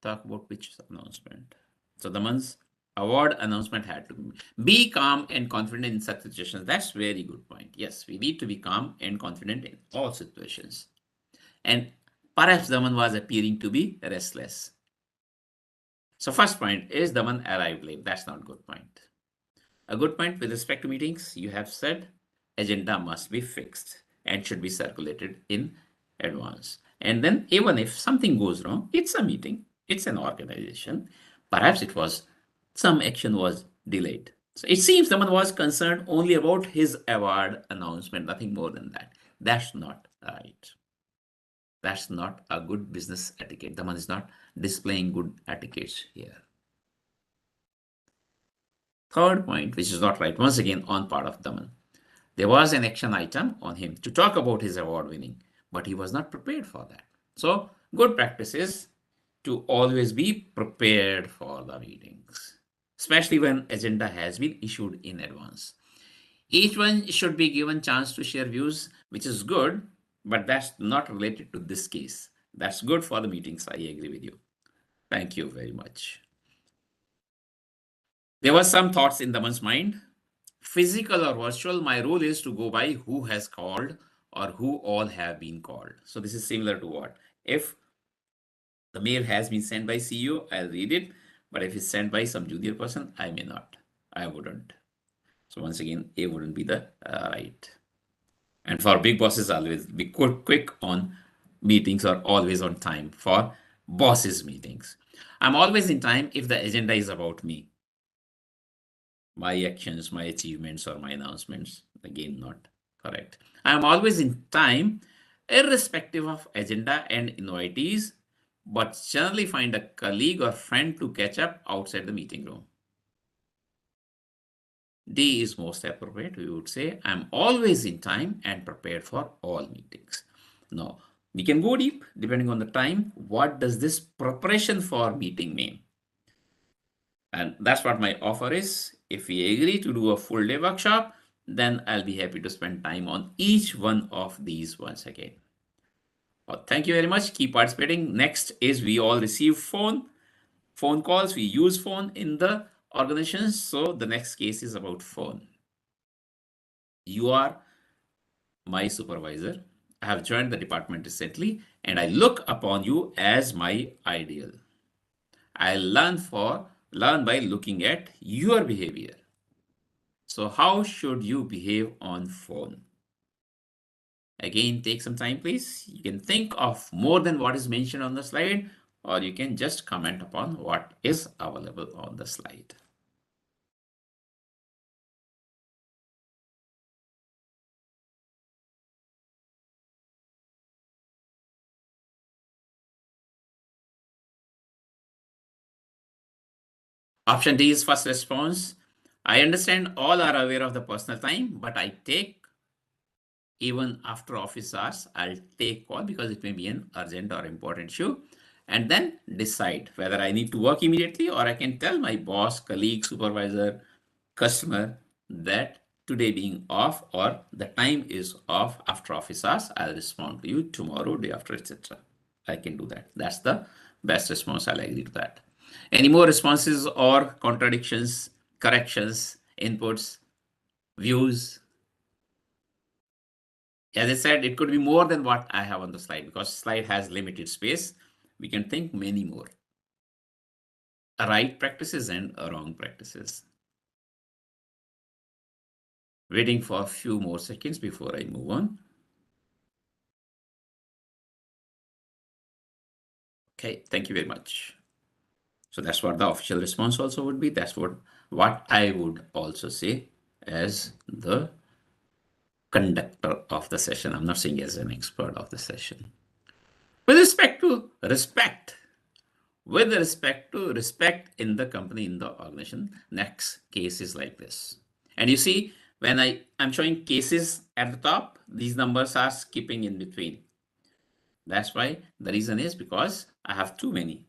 Talk about which announcement. So Daman's award announcement had to be calm and confident in such situations. That's very good point. Yes, we need to be calm and confident in all situations. And perhaps Daman was appearing to be restless. So first point is Daman arrived late. That's not a good point. A good point with respect to meetings, you have said agenda must be fixed and should be circulated in advance. And then even if something goes wrong, it's a meeting, it's an organization. Perhaps it was some action was delayed. So it seems someone was concerned only about his award announcement, nothing more than that. That's not right. That's not a good business etiquette. Daman is not displaying good etiquettes here. Third point, which is not right, once again on part of Daman. There was an action item on him to talk about his award winning, but he was not prepared for that. So good practice is to always be prepared for the meetings, especially when agenda has been issued in advance. Each one should be given chance to share views, which is good, but that's not related to this case. That's good for the meetings. I agree with you. Thank you very much. There were some thoughts in Daman's mind. Physical or virtual, my rule is to go by who has called or who all have been called. So this is similar to what? If the mail has been sent by CEO, I'll read it. But if it's sent by some junior person, I may not. I wouldn't. So once again, A wouldn't be the right. And for big bosses, always be quick on meetings or always on time for bosses meetings. I'm always in time if the agenda is about me, my actions, my achievements, or my announcements. Again, not correct. I'm always in time, irrespective of agenda and invitees, but generally find a colleague or friend to catch up outside the meeting room. D is most appropriate. We would say, I'm always in time and prepared for all meetings. Now, we can go deep depending on the time. What does this preparation for meeting mean? And that's what my offer is. If we agree to do a full day workshop, then I'll be happy to spend time on each one of these once again. Well, thank you very much. Keep participating. Next is we all receive phone calls. We use phone in the organizations. So the next case is about phone. You are my supervisor. I have joined the department recently and I look upon you as my ideal. I learn by looking at your behavior. So how should you behave on phone? Again, take some time, please. You can think of more than what is mentioned on the slide, or you can just comment upon what is available on the slide. Option D is first response. I understand all are aware of the personal time, but I take even after office hours, I'll take call because it may be an urgent or important issue, and then decide whether I need to work immediately or I can tell my boss, colleague, supervisor, customer that today being off or the time is off after office hours. I'll respond to you tomorrow, day after, etc. I can do that. That's the best response. I'll agree to that. Any more responses or contradictions, corrections, inputs, views? As I said, it could be more than what I have on the slide because slide has limited space. We can think many more. Right practices and wrong practices. Waiting for a few more seconds before I move on. Okay, thank you very much. So that's what the official response also would be. That's what I would also say as the conductor of the session. I'm not saying as an expert of the session. With respect to respect, in the company, in the organization, next case is like this. And you see, when I'm showing cases at the top, these numbers are skipping in between. That's why the reason is because I have too many.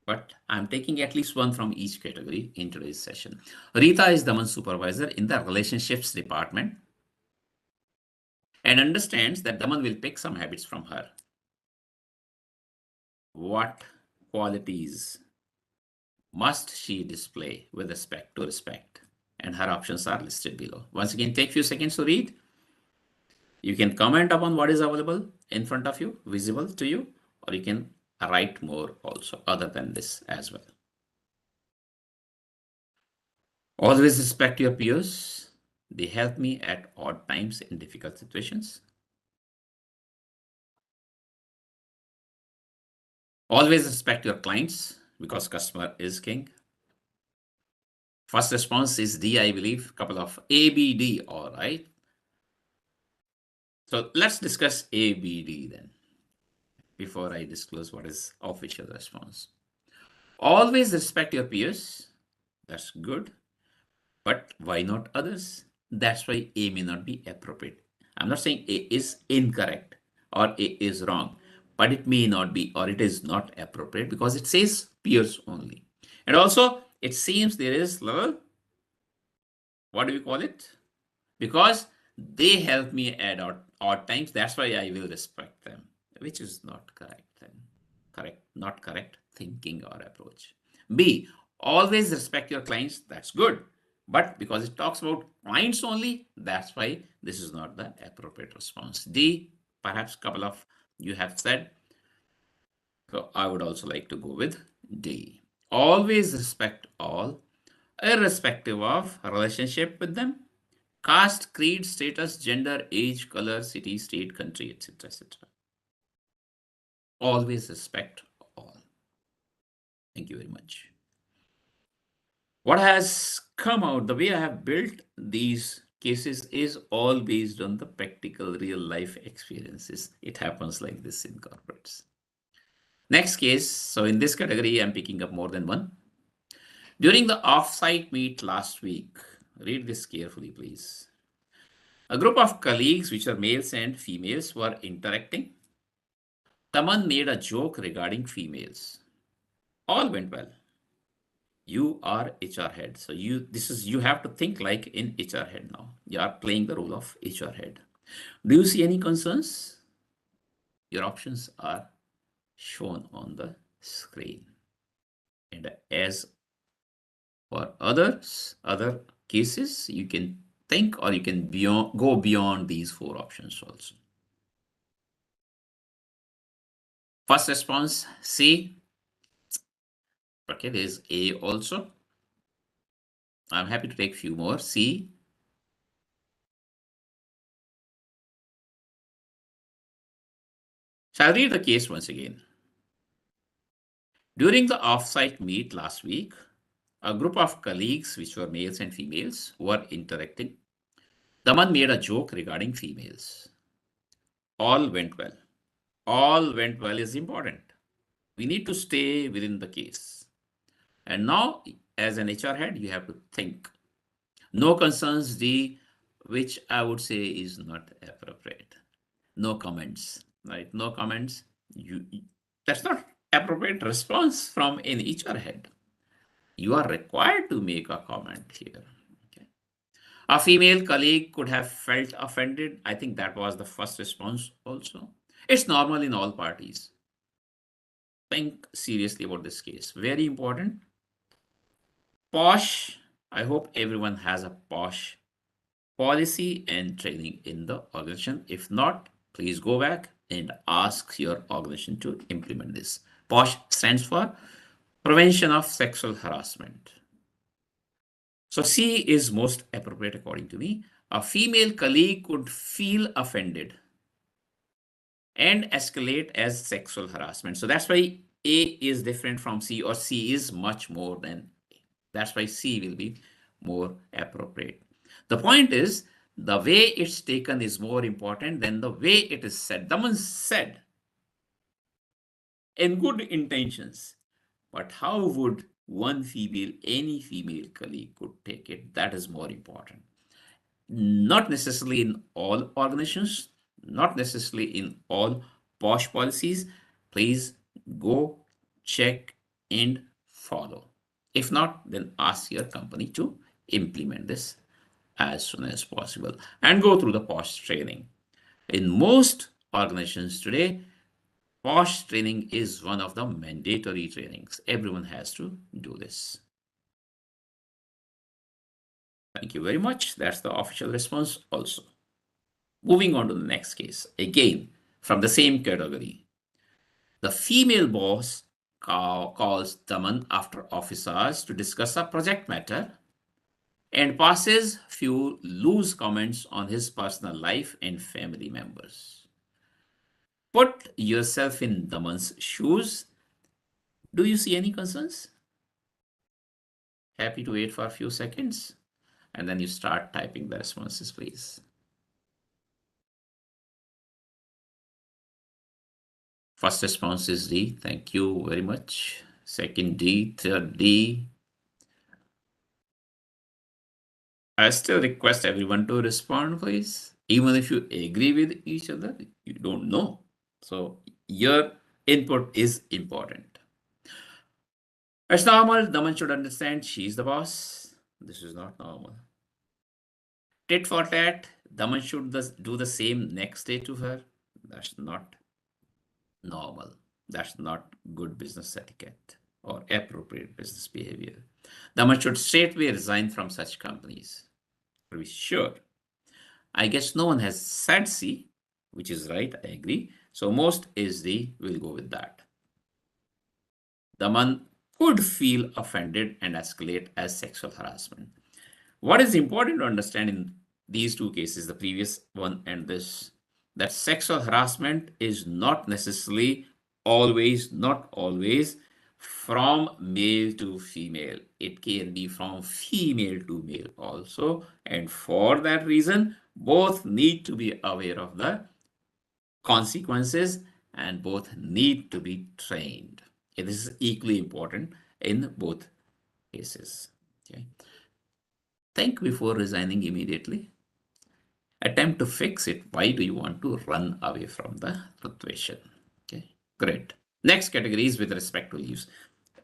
But I'm taking at least one from each category in today's session. Rita is Daman's supervisor in the relationships department and understands that Daman will pick some habits from her. What qualities must she display with respect to respect? And her options are listed below. Once again, take a few seconds to read. You can comment upon what is available in front of you, visible to you, or you can write more also other than this as well. Always respect your peers. They help me at odd times in difficult situations. Always respect your clients because customer is king. First response is D, I believe. Couple of A, B, D. All right. So let's discuss A, B, D then before I disclose what is official response. Always respect your peers. That's good. But why not others? That's why A may not be appropriate. I'm not saying A is incorrect or A is wrong, but it may not be or it is not appropriate because it says peers only. And also, it seems there is little, what do we call it? Because they help me at odd times, that's why I will respect them, which is not correct then. Not correct thinking or approach. B, Always respect your clients. That's good. But because it talks about clients only, that's why this is not the appropriate response. D, perhaps couple of you have said. So I would also like to go with D. Always respect all, irrespective of relationship with them, caste, creed, status, gender, age, color, city, state, country, etc., etc. Always respect all. Thank you very much. What has come out, the way I have built these cases is all based on the practical real life experiences. It happens like this in corporates. Next case, so in this category, I'm picking up more than one. During the off-site meet last week, read this carefully, please. A group of colleagues, which are males and females, were interacting. Someone made a joke regarding females. All went well. You are HR head. So you have to think like in HR head now. You are playing the role of HR head. Do you see any concerns? Your options are shown on the screen. And as for other cases, you can think or you can go beyond these four options also. First response, C. Okay, there's A also. I'm happy to take few more. C. Shall I read the case once again? During the off-site meet last week, a group of colleagues, which were males and females, were interacting. Daman made a joke regarding females. All went well. All went well is important. We need to stay within the case. And now, as an HR head, you have to think. No concerns, D, which I would say is not appropriate. No comments, right? No comments. That's not appropriate response from an HR head. You are required to make a comment here. Okay. A female colleague could have felt offended. I think that was the first response also. It's normal in all parties. Think seriously about this case. Very important. POSH. I hope everyone has a POSH policy and training in the organization. If not, please go back and ask your organization to implement this. POSH stands for Prevention of Sexual Harassment. So C is most appropriate according to me. A female colleague could feel offended and escalate as sexual harassment. So that's why A is different from C, or C is much more than A. That's why C will be more appropriate. The point is, the way it's taken is more important than the way it is said. Daman said in good intentions, but how would one female, any female colleague could take it? That is more important. Not necessarily in all organizations, not necessarily in all POSH policies. Please go check and follow. If not, then ask your company to implement this as soon as possible and go through the POSH training. In most organizations today, POSH training is one of the mandatory trainings. Everyone has to do this. Thank you very much. That's the official response also. Moving on to the next case, again from the same category. The female boss calls Daman after office hours to discuss a project matter and passes few loose comments on his personal life and family members. Put yourself in Daman's shoes. Do you see any concerns? Happy to wait for a few seconds and then you start typing the responses, please. First response is D. Thank you very much. Second D, third D. I still request everyone to respond, please. Even if you agree with each other, you don't know. So your input is important. It's normal. Daman should understand she's the boss. This is not normal. Tit for tat. Daman should do the same next day to her. That's not normal. That's not good business etiquette. or appropriate business behavior. Daman should straightway resign from such companies. To be sure. I guess no one has said C, which is right, I agree. So most is D, we'll go with that. Daman could feel offended and escalate as sexual harassment. What is important to understand in these two cases, the previous one and this, that sexual harassment is not necessarily not always from male to female. It can be from female to male also. And for that reason, both need to be aware of the consequences and both need to be trained. Okay, this is equally important in both cases. Okay. Think before resigning immediately. Attempt to fix it. Why do you want to run away from the situation? Okay, great. Next category is with respect to leaves.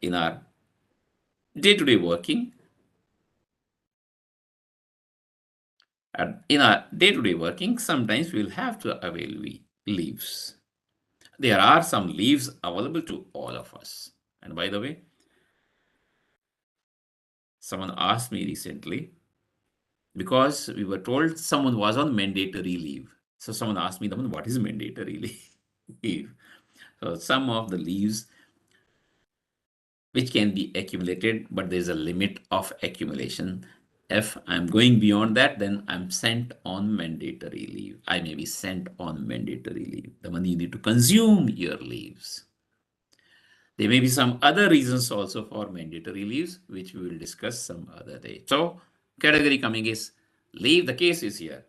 In our day-to-day working, sometimes we'll have to avail leaves. There are some leaves available to all of us. And by the way, someone asked me recently, because we were told someone was on mandatory leave. So someone asked me, what is mandatory leave? So some of the leaves which can be accumulated, but there's a limit of accumulation. If I'm going beyond that, then I'm sent on mandatory leave. I may be sent on mandatory leave. The money you need to consume your leaves. There may be some other reasons also for mandatory leaves, which we will discuss some other day. So, category coming is leave. The case is here.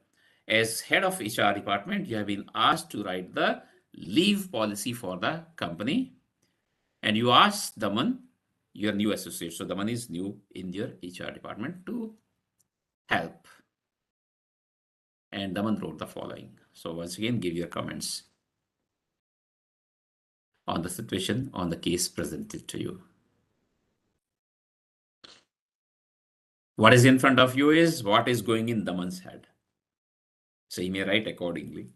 As head of HR department, you have been asked to write the leave policy for the company. And you asked Daman, your new associate. So, Daman is new in your HR department to help. And Daman wrote the following. So, once again, give your comments on the situation, on the case presented to you. What is in front of you is what is going in Daman's head. So he may write accordingly.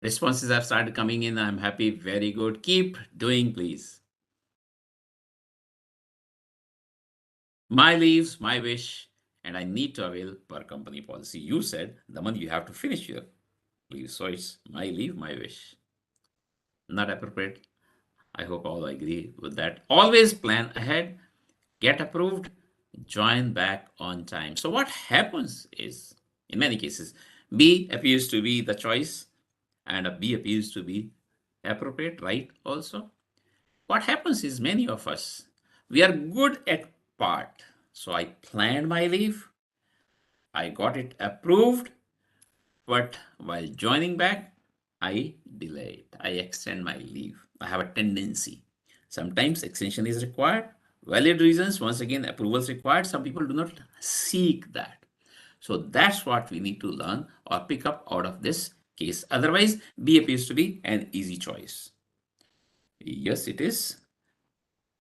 Responses have started coming in. I'm happy. Very good. Keep doing, please. My leaves, my wish, and I need to avail per company policy. You said, Daman, you have to finish your leave. So it's my leave, my wish. Not appropriate. I hope all agree with that. Always plan ahead, get approved, join back on time. So what happens is, in many cases, B appears to be the choice and a B appears to be appropriate, right? Also, what happens is many of us, we are good at part. So I planned my leave, I got it approved, but while joining back, I delay it. I extend my leave. I have a tendency. Sometimes extension is required. Valid reasons, once again, approvals required. Some people do not seek that. So that's what we need to learn or pick up out of this case. Otherwise, B appears to be an easy choice. Yes, it is.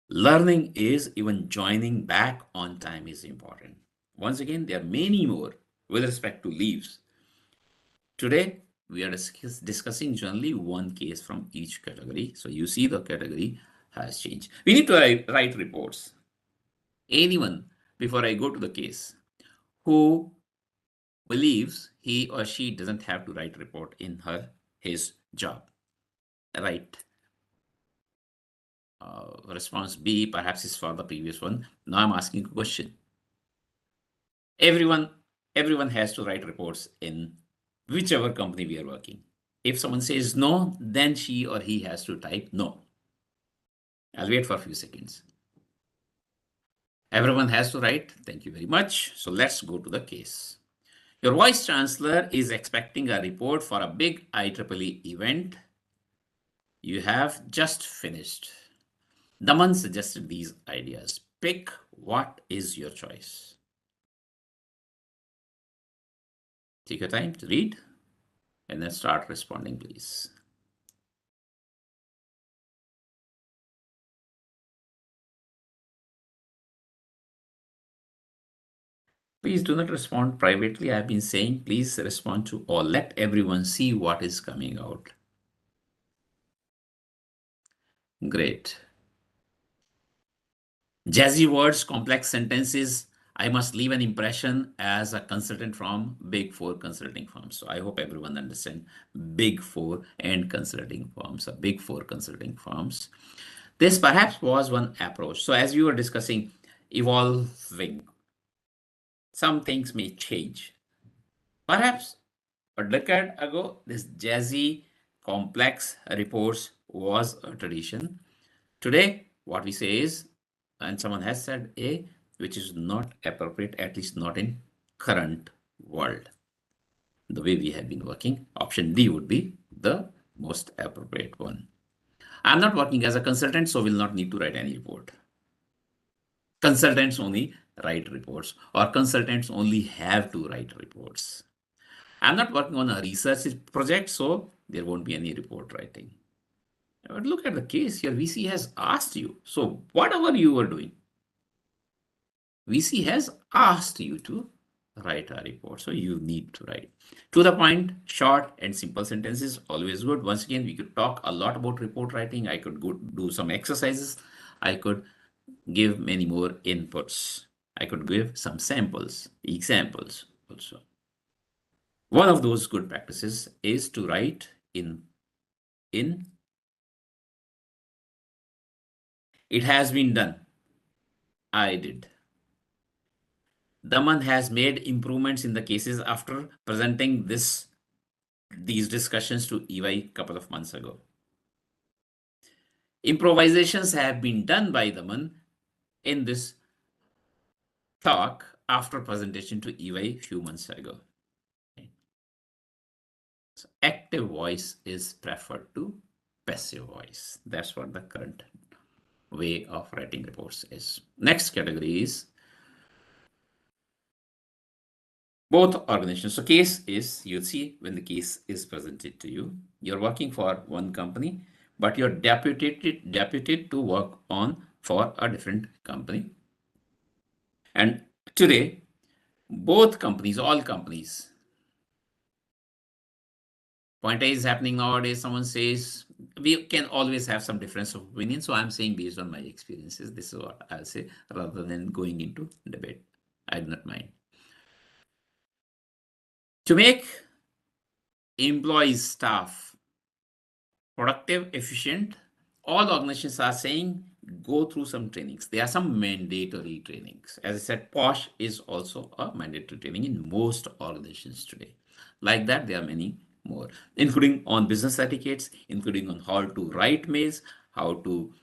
Learning is even joining back on time is important. Once again, there are many more with respect to leaves. Today, we are discussing generally one case from each category. So you see the category has changed. We need to write reports. Anyone, before I go to the case, who believes he or she doesn't have to write report in his job, right? Response B perhaps is for the previous one. Now I'm asking a question. Everyone has to write reports in whichever company we are working. If someone says no, then she or he has to type no. I'll wait for a few seconds. Everyone has to write. Thank you very much. So let's go to the case. Your vice chancellor is expecting a report for a big IEEE event you have just finished. Daman suggested these ideas. Pick what is your choice. Take your time to read and then start responding, please. Please do not respond privately. I've been saying, please respond to all. Let everyone see what is coming out. Great. Jazzy words, complex sentences. I must leave an impression as a consultant from Big Four consulting firms. So I hope everyone understands Big Four and consulting firms, Big Four consulting firms. This perhaps was one approach. So as we were discussing, evolving, some things may change. Perhaps a decade ago, this jazzy, complex reports was a tradition. Today, what we say is, and someone has said A, which is not appropriate, at least not in current world. The way we have been working, option D would be the most appropriate one. I'm not working as a consultant, so will not need to write any report. Consultants only write reports, or consultants only have to write reports. I'm not working on a research project, so there won't be any report writing. But look at the case here. VC has asked you. So whatever you were doing, VC has asked you to write a report. So you need to write. To the point, short and simple sentences, always good. Once again, we could talk a lot about report writing. I could go do some exercises. I could give many more inputs. I could give some samples, examples also. One of those good practices is to write in it has been done. I did. Daman has made improvements in the cases after presenting these discussions to EY couple of months ago. Improvisations have been done by Daman in this talk after presentation to EY few months ago. So active voice is preferred to passive voice. That's what the current way of writing reports is. Next category is both organizations. So case is, you'll see when the case is presented to you, you're working for one company, but you're deputed to work on for a different company. And today, both companies, all companies, point A is happening nowadays, someone says, we can always have some difference of opinion. So I'm saying based on my experiences, this is what I'll say, rather than going into debate. I do not mind. To make employees, staff productive, efficient, all organizations are saying go through some trainings. There are some mandatory trainings. As I said, POSH is also a mandatory training in most organizations today. Like that, there are many more, including on business etiquettes, including on how to write mails, how to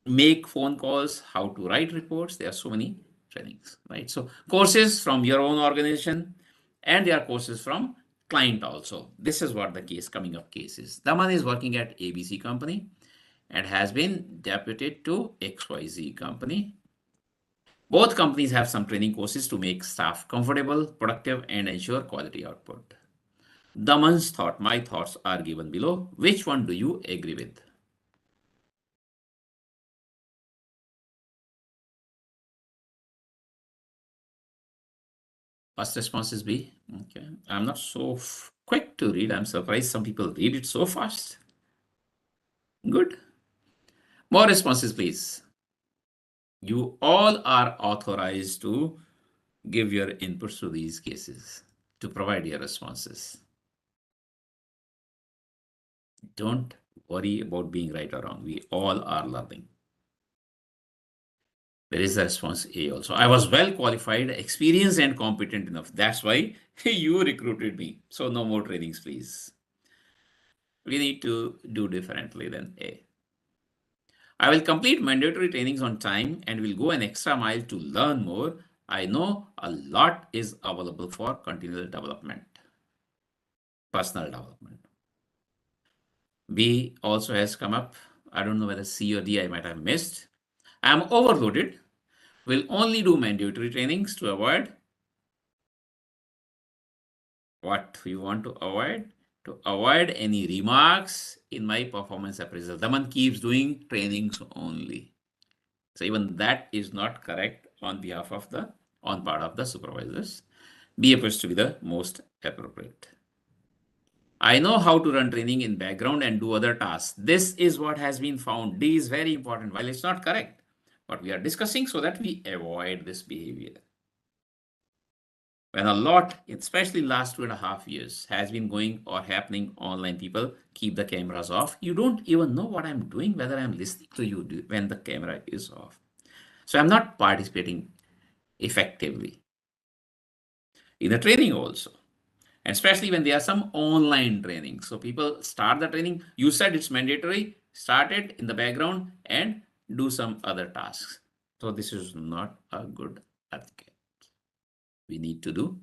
make phone calls, how to write reports. There are so many trainings, right? So courses from your own organization, and there are courses from client also. This is what the case coming up case is. Daman is working at ABC company and has been deputed to XYZ company. Both companies have some training courses to make staff comfortable, productive, and ensure quality output. Daman's thought, my thoughts are given below. Which one do you agree with? First response is B. Okay. I'm not so quick to read. I'm surprised some people read it so fast. Good. More responses, please. You all are authorized to give your inputs to these cases, to provide your responses. Don't worry about being right or wrong. We all are learning. There is a response A also. I was well qualified, experienced, and competent enough. That's why you recruited me. So no more trainings, please. We need to do differently than A. I will complete mandatory trainings on time and will go an extra mile to learn more. I know a lot is available for continual development, personal development. B also has come up. I don't know whether C or D I might have missed. I am overloaded. Will only do mandatory trainings to avoid what we want to avoid. To avoid any remarks in my performance appraisal. Daman keeps doing trainings only. So even that is not correct on behalf of the on part of the supervisors be appears to be the most appropriate. I know how to run training in background and do other tasks. This is what has been found. D is very important. While it's not correct, but we are discussing so that we avoid this behavior. When a lot, especially last 2.5 years, has been going or happening online, people keep the cameras off. You don't even know what I'm doing, whether I'm listening to you when the camera is off. So I'm not participating effectively in the training also. And especially when there are some online training. So people start the training. You said it's mandatory, start it in the background and do some other tasks. So this is not a good etiquette. We need to do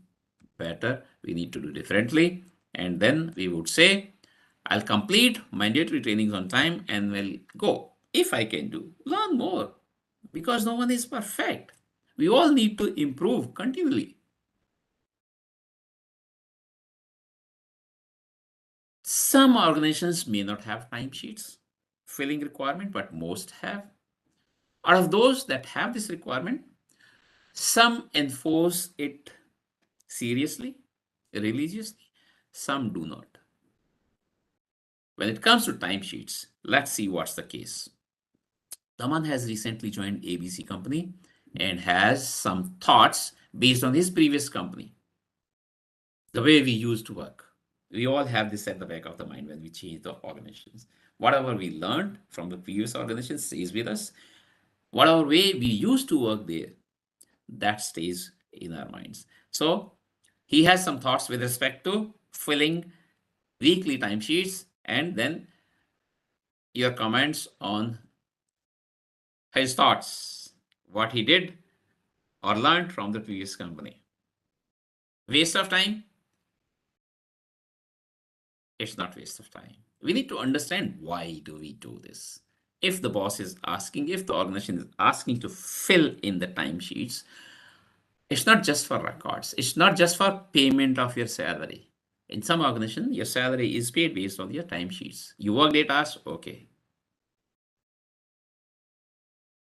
better. We need to do differently. And then we would say, I'll complete mandatory trainings on time and will go. If I can do, learn more because no one is perfect. We all need to improve continually. Some organizations may not have timesheets filling requirement, but most have. Out of those that have this requirement, some enforce it seriously, religiously, some do not. When it comes to timesheets, let's see what's the case. Daman has recently joined ABC company and has some thoughts based on his previous company. The way we used to work. We all have this at the back of the mind when we change the organizations. Whatever we learned from the previous organization stays with us. Whatever way we used to work there, that stays in our minds. So he has some thoughts with respect to filling weekly timesheets and then your comments on his thoughts, what he did or learned from the previous company. Waste of time? It's not waste of time. We need to understand why do we do this. If the boss is asking, if the organization is asking to fill in the timesheets, it's not just for records. It's not just for payment of your salary. In some organization, your salary is paid based on your timesheets. You work 8 hours, okay.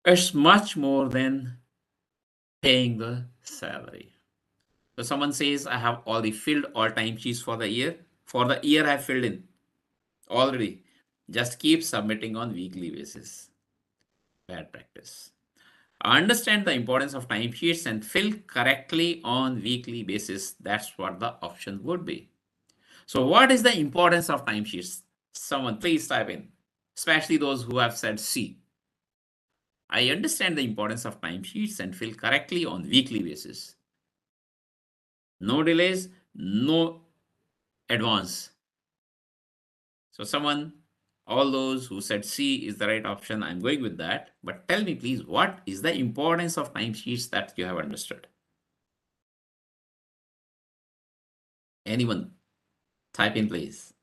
It's much more than paying the salary. So someone says, I have already filled all timesheets for the year. For the year, I filled in already. Just keep submitting on weekly basis. Bad practice. Understand the importance of timesheets and fill correctly on weekly basis. That's what the option would be. So what is the importance of timesheets? Someone please type in, especially those who have said C. I understand the importance of timesheets and fill correctly on weekly basis. No delays, no advance. So someone, all those who said C is the right option, I'm going with that. But tell me please, what is the importance of timesheets that you have understood? Anyone? Type in please.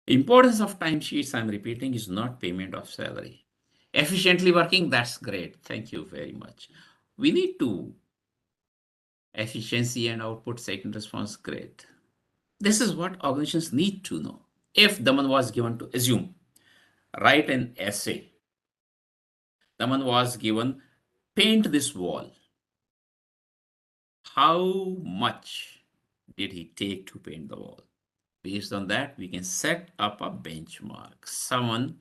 Importance of timesheets, I'm repeating, is not payment of salary. Efficiently working, that's great. Thank you very much. We need to efficiency and output second response, great. This is what organizations need to know. If Daman was given to assume, write an essay. Daman was given, paint this wall. How much did he take to paint the wall? Based on that, we can set up a benchmark. Someone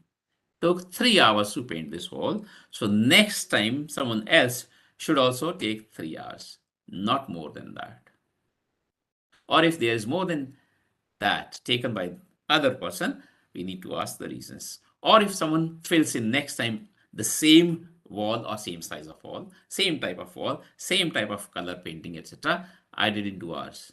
took 3 hours to paint this wall. So next time, someone else should also take 3 hours, not more than that. Or if there is more than that taken by other person, we need to ask the reasons. Or if someone fills in next time the same wall or same size of wall, same type of wall, same type of color painting, etc., I did in 2 hours.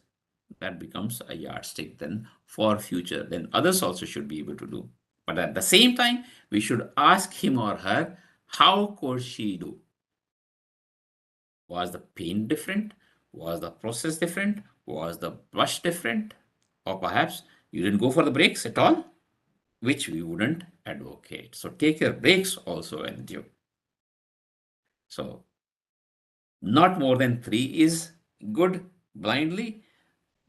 That becomes a yardstick then for future. Then others also should be able to do. But at the same time, we should ask him or her, how could she do? Was the paint different? Was the process different? Was the brush different? Or perhaps you didn't go for the breaks at all, which we wouldn't advocate. So take your breaks also and due. So not more than 3 is good blindly.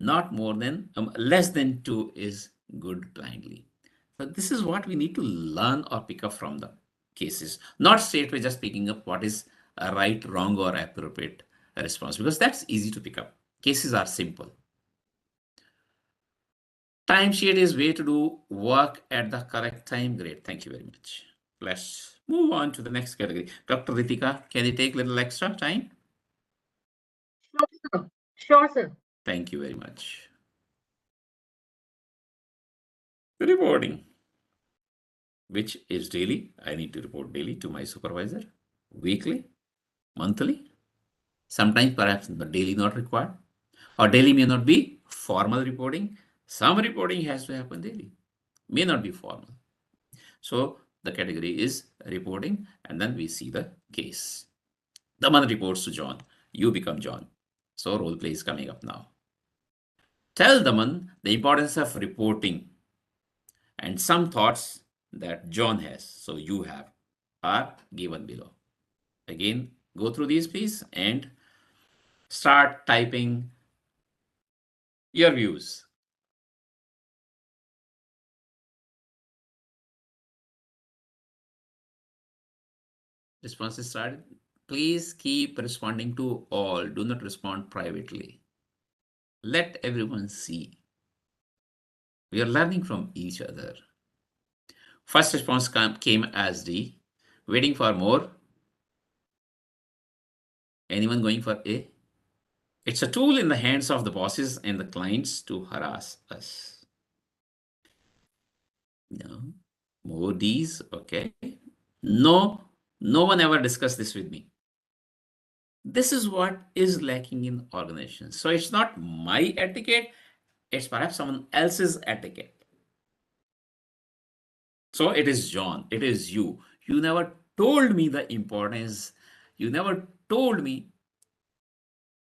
Not more than, less than 2 is good blindly. But this is what we need to learn or pick up from the cases, not straightway just picking up what is a right, wrong, or appropriate response, because that's easy to pick up. Cases are simple. Timesheet is way to do work at the correct time. Great, thank you very much. Let's move on to the next category. Dr. Ritika, can you take a little extra time? Sure, sir. Sure, sir. Thank you very much. Reporting, which is daily. I need to report daily to my supervisor, weekly, monthly, sometimes perhaps daily not required, or daily may not be formal reporting. Some reporting has to happen daily, may not be formal. So the category is reporting, and then we see the case. The man reports to John. You become John. So role play is coming up now. Tell the man the importance of reporting and some thoughts that John has, so you have, are given below. Again, go through these please and start typing your views. Responses started. Please keep responding to all. Do not respond privately. Let everyone see. We are learning from each other. First response came as D. Waiting for more. Anyone going for A? It's a tool in the hands of the bosses and the clients to harass us. No. More D's. Okay. No, no one ever discussed this with me. This is what is lacking in organizations. So it's not my etiquette, it's perhaps someone else's etiquette. So it is John, it is you. You never told me the importance. You never told me.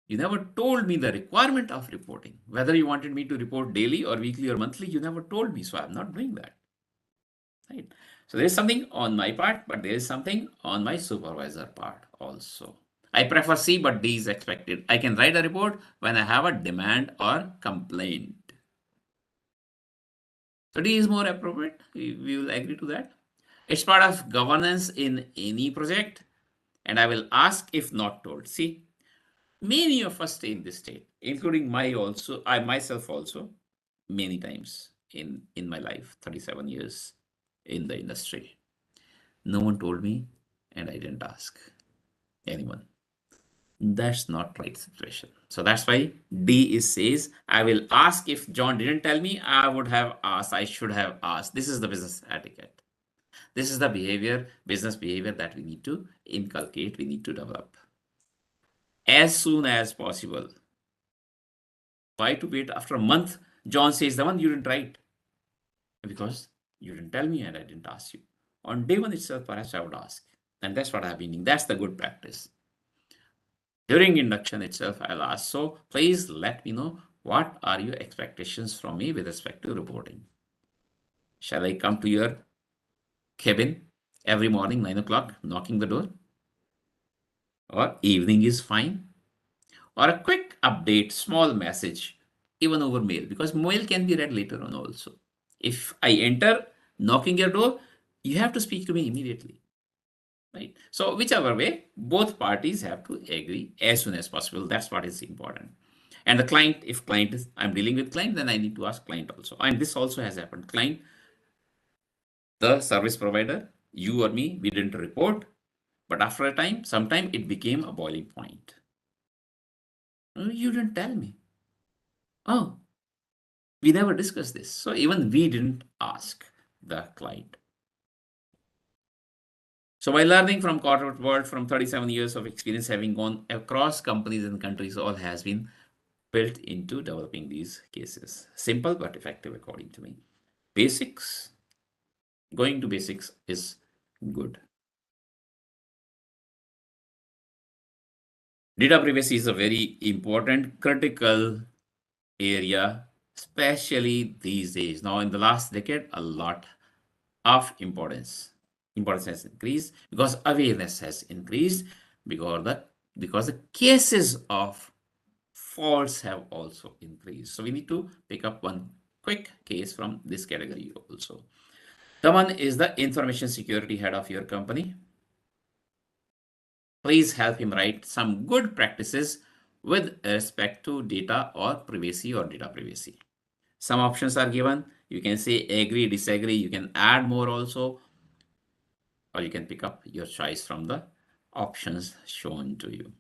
You never told me the requirement of reporting. Whether you wanted me to report daily or weekly or monthly, you never told me. So I'm not doing that. Right. So there is something on my part, but there is something on my supervisor part also. I prefer C, but D is expected. I can write a report when I have a demand or complaint. So D is more appropriate. We will agree to that. It's part of governance in any project, and I will ask if not told. See, many of us stay in this state, including I myself also, many times in my life, 37 years in the industry. No one told me, and I didn't ask anyone. That's not right situation. So that's why D is says, I will ask. If John didn't tell me, I would have asked. I should have asked. This is the business etiquette. This is the behavior, business behavior that we need to inculcate, we need to develop as soon as possible. Why to wait after a month? John says, the one you didn't write because you didn't tell me and I didn't ask you. On day one itself, perhaps I would ask. And that's what I've been doing. That's the good practice. During induction itself, I'll ask, so please let me know what are your expectations from me with respect to reporting. Shall I come to your cabin every morning, 9 o'clock, knocking the door? Or evening is fine? Or a quick update, small message, even over mail, because mail can be read later on also. If I enter knocking your door, you have to speak to me immediately. Right. So whichever way, both parties have to agree as soon as possible. That's what is important. And the client, if client is, I'm dealing with client, then I need to ask client also. And this also has happened. Client, the service provider, you or me, we didn't report, but after a time, sometime it became a boiling point. You didn't tell me. Oh, we never discussed this. So even we didn't ask the client. So by learning from corporate world, from 37 years of experience, having gone across companies and countries, all has been built into developing these cases. Simple but effective according to me. Basics, going to basics is good. Data privacy is a very important, critical area, especially these days. Now in the last decade, a lot of importance has increased because awareness has increased, because the cases of faults have also increased. So we need to pick up one quick case from this category also. Daman is the information security head of your company. Please help him write some good practices with respect to data or privacy or data privacy. Some options are given. You can say agree, disagree. You can add more also, or you can pick up your choice from the options shown to you.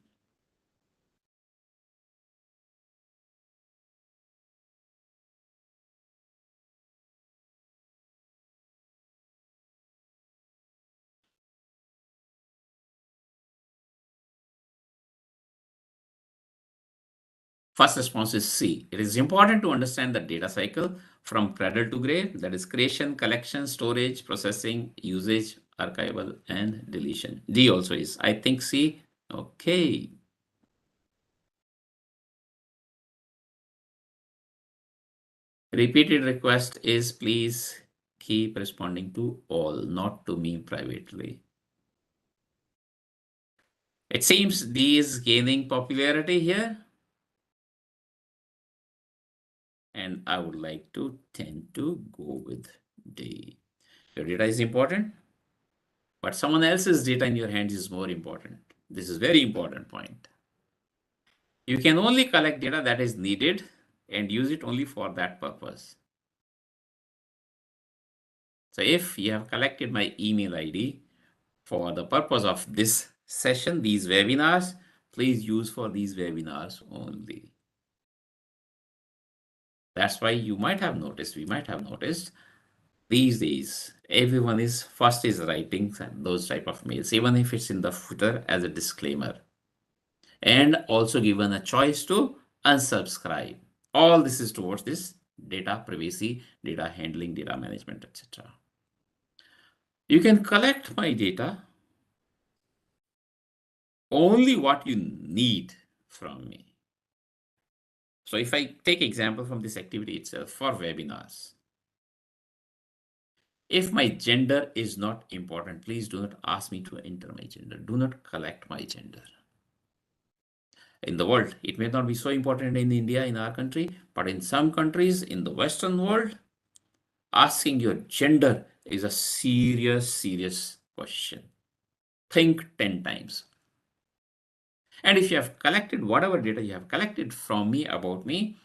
First response is C. It is important to understand the data cycle from cradle to grave, that is creation, collection, storage, processing, usage, archival, and deletion. D also is. I think C. Okay. Repeated request is please keep responding to all, not to me privately. It seems D is gaining popularity here. And I would like to tend to go with D. Your data is important, but someone else's data in your hands is more important. This is very important point. You can only collect data that is needed and use it only for that purpose. So if you have collected my email ID for the purpose of this session, these webinars, please use for these webinars only. That's why you might have noticed, we might have noticed, these days everyone is first is writing those type of mails, even if it's in the footer as a disclaimer, and also given a choice to unsubscribe. All this is towards this data privacy, data handling, data management, etc. You can collect my data only what you need from me. So if I take example from this activity itself for webinars, if my gender is not important, please do not ask me to enter my gender. Do not collect my gender. In the world, it may not be so important in India, in our country, but in some countries in the Western world, asking your gender is a serious, serious question. Think 10 times. And if you have collected whatever data you have collected from me about me,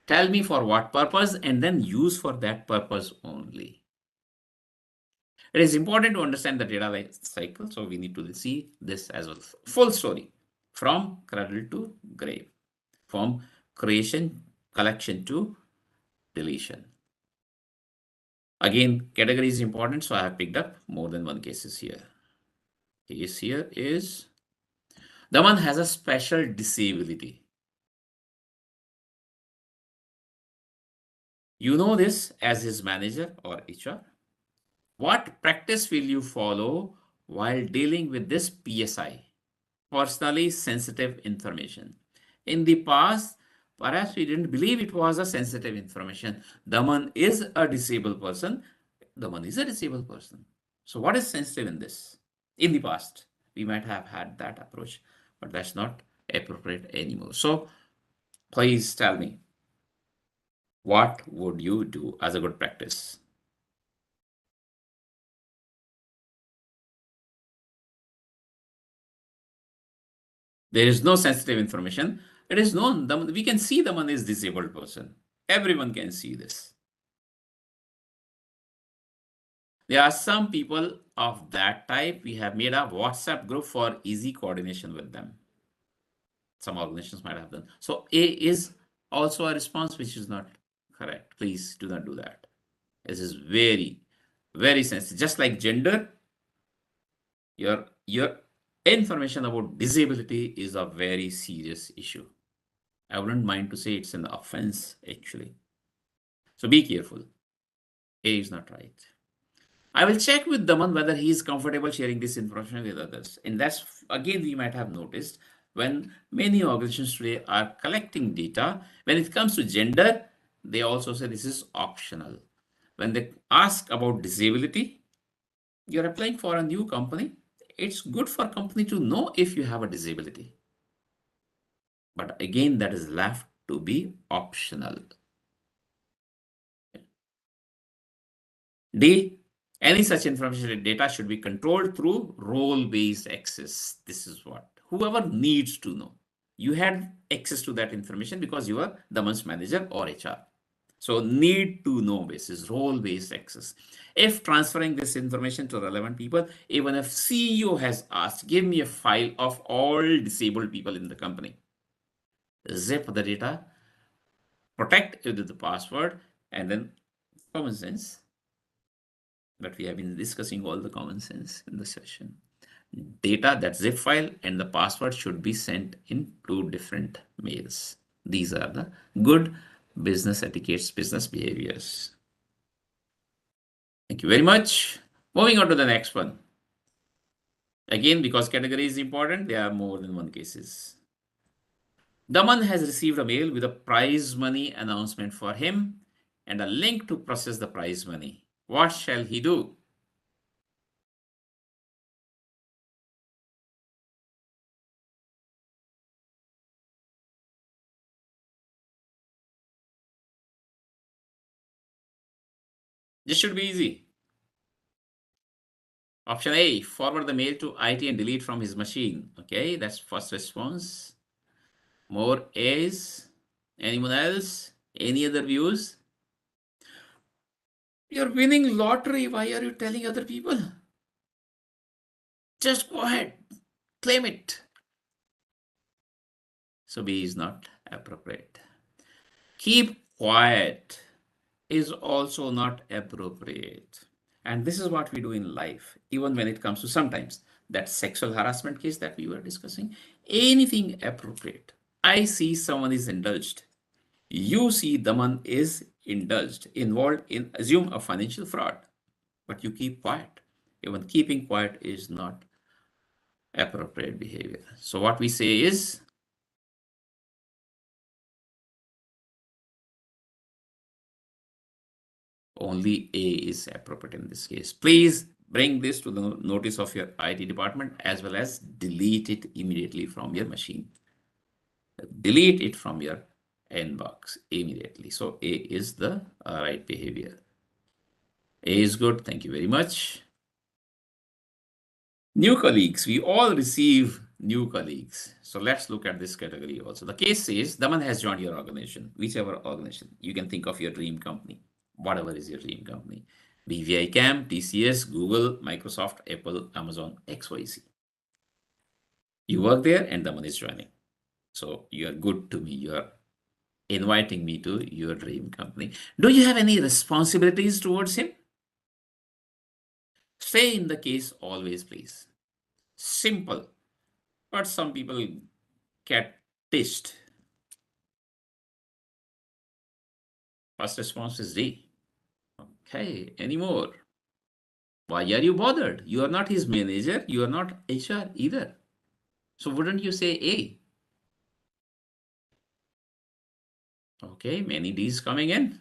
tell me for what purpose and then use for that purpose only. It is important to understand the data life cycle, so we need to see this as a full story from cradle to grave, from creation, collection to deletion. Again, category is important, so I have picked up more than one cases here. Case here is the one has a special disability. You know this as his manager or HR. What practice will you follow while dealing with this PSI, personally sensitive information? In the past, perhaps we didn't believe it was a sensitive information. Daman is a disabled person. Daman is a disabled person. So what is sensitive in this? In the past, we might have had that approach, but that's not appropriate anymore. So please tell me, what would you do as a good practice? There is no sensitive information. It is known. We can see the one is disabled person. Everyone can see this. There are some people of that type. We have made a WhatsApp group for easy coordination with them. Some organizations might have done. So A is also a response which is not correct. Please do not do that. This is very, very sensitive. Just like gender, your information about disability is a very serious issue. I wouldn't mind to say it's an offense actually. So be careful. A is not right. I will check with Daman whether he is comfortable sharing this information with others. And that's again, we might have noticed when many organizations today are collecting data, when it comes to gender, they also say this is optional. When they ask about disability, you're applying for a new company. It's good for company to know if you have a disability. But again, that is left to be optional. D, Any such information data should be controlled through role-based access. This is what whoever needs to know. You had access to that information because you were the month's manager or HR. So need to know basis, role-based access. If transferring this information to relevant people, even if CEO has asked, give me a file of all disabled people in the company. Zip the data, protect it with the password, and then common sense. But we have been discussing all the common sense in the session. Data, that zip file, and the password should be sent in two different mails. These are the good business etiquettes, business behaviors. Thank you very much. Moving on to the next one. Again, because category is important, there are more than one cases. Daman has received a mail with a prize money announcement for him and a link to process the prize money. What shall he do? This should be easy. Option A, forward the mail to IT and delete from his machine. Okay, that's first response. More A's. Anyone else? Any other views? You're winning lottery. Why are you telling other people? Just go ahead. Claim it. So B is not appropriate. Keep quiet is also not appropriate. And this is what we do in life, even when it comes to sometimes that sexual harassment case that we were discussing, anything appropriate. I see someone is indulged. You see Daman is indulged, involved in, assume a financial fraud, but you keep quiet. Even keeping quiet is not appropriate behavior. So what we say is, only A is appropriate in this case. Please bring this to the notice of your IT department as well as delete it immediately from your machine. Delete it from your inbox immediately. So A is the right behavior. A is good. Thank you very much. New colleagues. We all receive new colleagues. So let's look at this category also. The case says Daman has joined your organization, whichever organization. You can think of your dream company, whatever is your dream company. BVI CAM, TCS, Google, Microsoft, Apple, Amazon, XYZ. You work there and Daman is joining. So you are good to me. You are inviting me to your dream company. Do you have any responsibilities towards him? Stay in the case always, please. Simple. But some people get pissed. First response is D. Okay, any more? Why are you bothered? You are not his manager. You are not HR either. So wouldn't you say A? Okay, many D's coming in.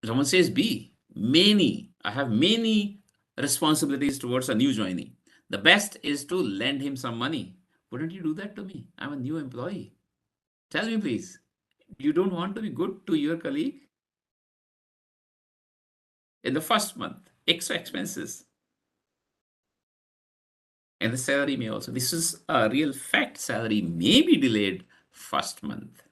Someone says B. Many. I have many responsibilities towards a new joinee. The best is to lend him some money. Wouldn't you do that to me? I'm a new employee. Tell me, please. You don't want to be good to your colleague? In the first month, extra expenses. And the salary may also, this is a real fact, salary may be delayed first month.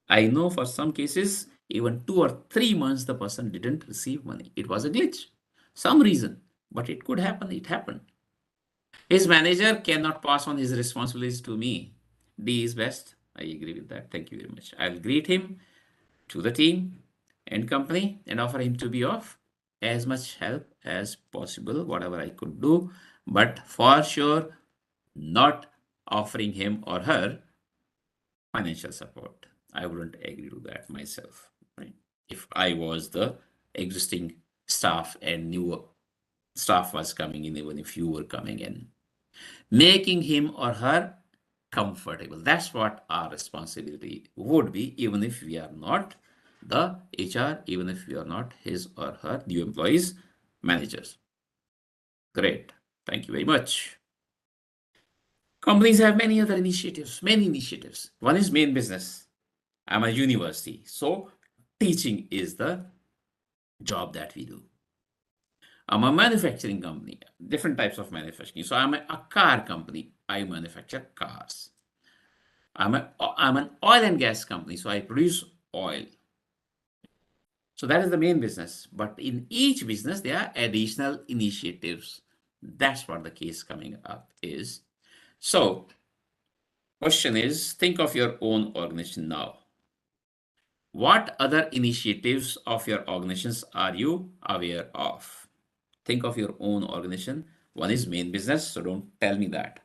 I know for some cases, even 2 or 3 months, the person didn't receive money. It was a glitch, some reason, but it could happen. It happened. His manager cannot pass on his responsibilities to me. D is best. I agree with that. Thank you very much. I'll greet him to the team and company and offer him to be of as much help as possible, whatever I could do, but for sure not offering him or her financial support. I wouldn't agree to that myself, right? If I was the existing staff and new staff was coming in, even if you were coming in, making him or her comfortable. That's what our responsibility would be, even if we are not the HR, even if we are not his or her new employees, managers. Great. Thank you very much. Companies have many other initiatives, many initiatives. One is main business. I'm a university. So teaching is the job that we do. I'm a manufacturing company, different types of manufacturing. So I'm a car company. I manufacture cars. I'm an oil and gas company. So I produce oil. So that is the main business. But in each business, there are additional initiatives. That's what the case coming up is. So question is, think of your own organization now. What other initiatives of your organizations are you aware of? Think of your own organization. One is main business, so don't tell me that.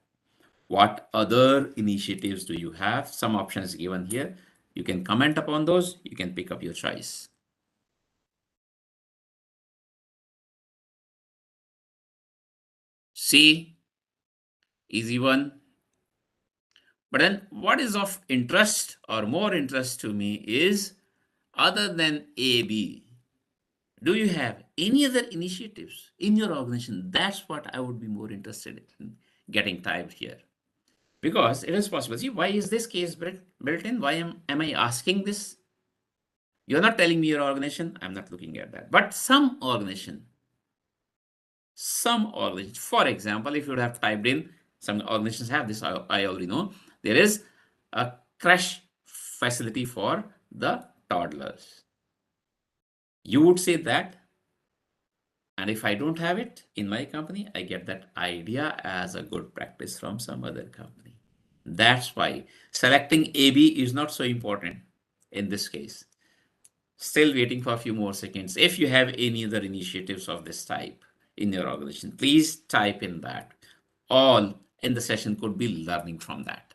What other initiatives do you have? Some options given here. You can comment upon those. You can pick up your choice. C, easy one. But then what is of interest or more interest to me is other than A, B, do you have any other initiatives in your organization? That's what I would be more interested in getting typed here. Because it is possible. See, why is this case built in? Why am I asking this? You're not telling me your organization. I'm not looking at that. But some organization, for example, if you would have typed in, some organizations have this, I already know, there is a crash facility for the toddlers. You would say that, and if I don't have it in my company, I get that idea as a good practice from some other company. That's why selecting AB is not so important in this case. Still waiting for a few more seconds. If you have any other initiatives of this type in your organization, please type in that. All in the session could be learning from that.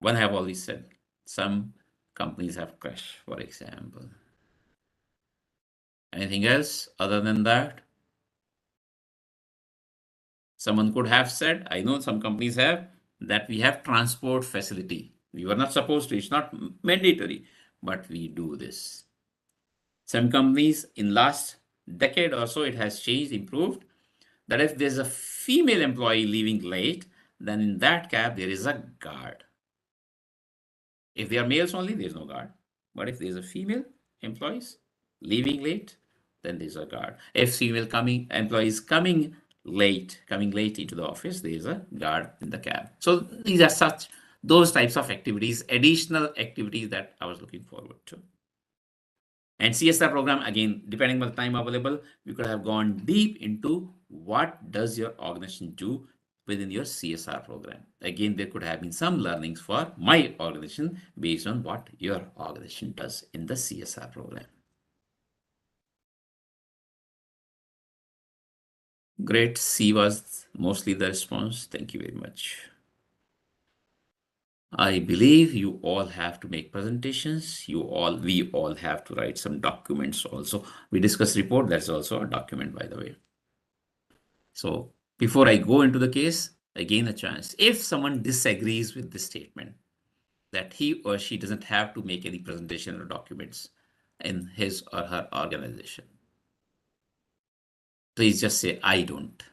One I have already said, some companies have crash, for example. Anything else other than that? Someone could have said, I know some companies have, that we have transport facility. We were not supposed to, it's not mandatory, but we do this. Some companies in last decade or so, it has changed, improved, that if there's a female employee leaving late, then in that cab, there is a guard. If they are males only, there's no guard. But if there's a female employees leaving late, then there's a guard. If female employees coming late into the office, there's a guard in the cab. So these are those types of activities, additional activities that I was looking forward to. And CSR program, again, depending on the time available, we could have gone deep into what does your organization do within your CSR program. Again, there could have been some learnings for my organization based on what your organization does in the CSR program. Great. C was mostly the response. Thank you very much. I believe you all have to make presentations. We all have to write some documents also. We discussed report. That's also a document, by the way. So before I go into the case, again, a chance. If someone disagrees with this statement, that he or she doesn't have to make any presentation or documents in his or her organization, please just say, I don't.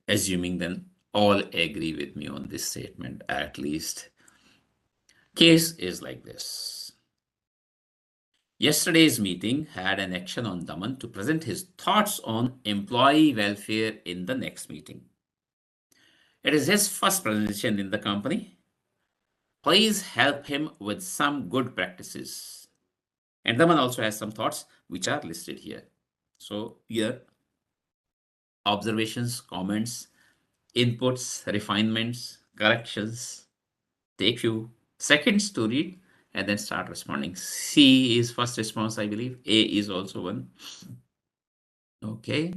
Assuming then all agree with me on this statement, at least. Case is like this. Yesterday's meeting had an action on Daman to present his thoughts on employee welfare in the next meeting. It is his first presentation in the company. Please help him with some good practices. And Daman also has some thoughts which are listed here. So here, observations, comments, inputs, refinements, corrections. Take few seconds to read and then start responding. C is first response, I believe. A is also one. Okay.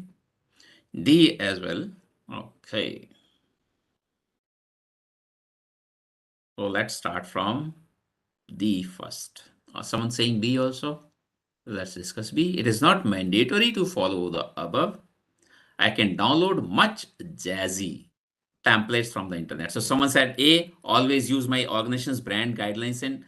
D as well. Okay. So let's start from D first. Someone saying B also? Let's discuss B. It is not mandatory to follow the above. I can download much jazzy templates from the internet. So someone said A, always use my organization's brand guidelines and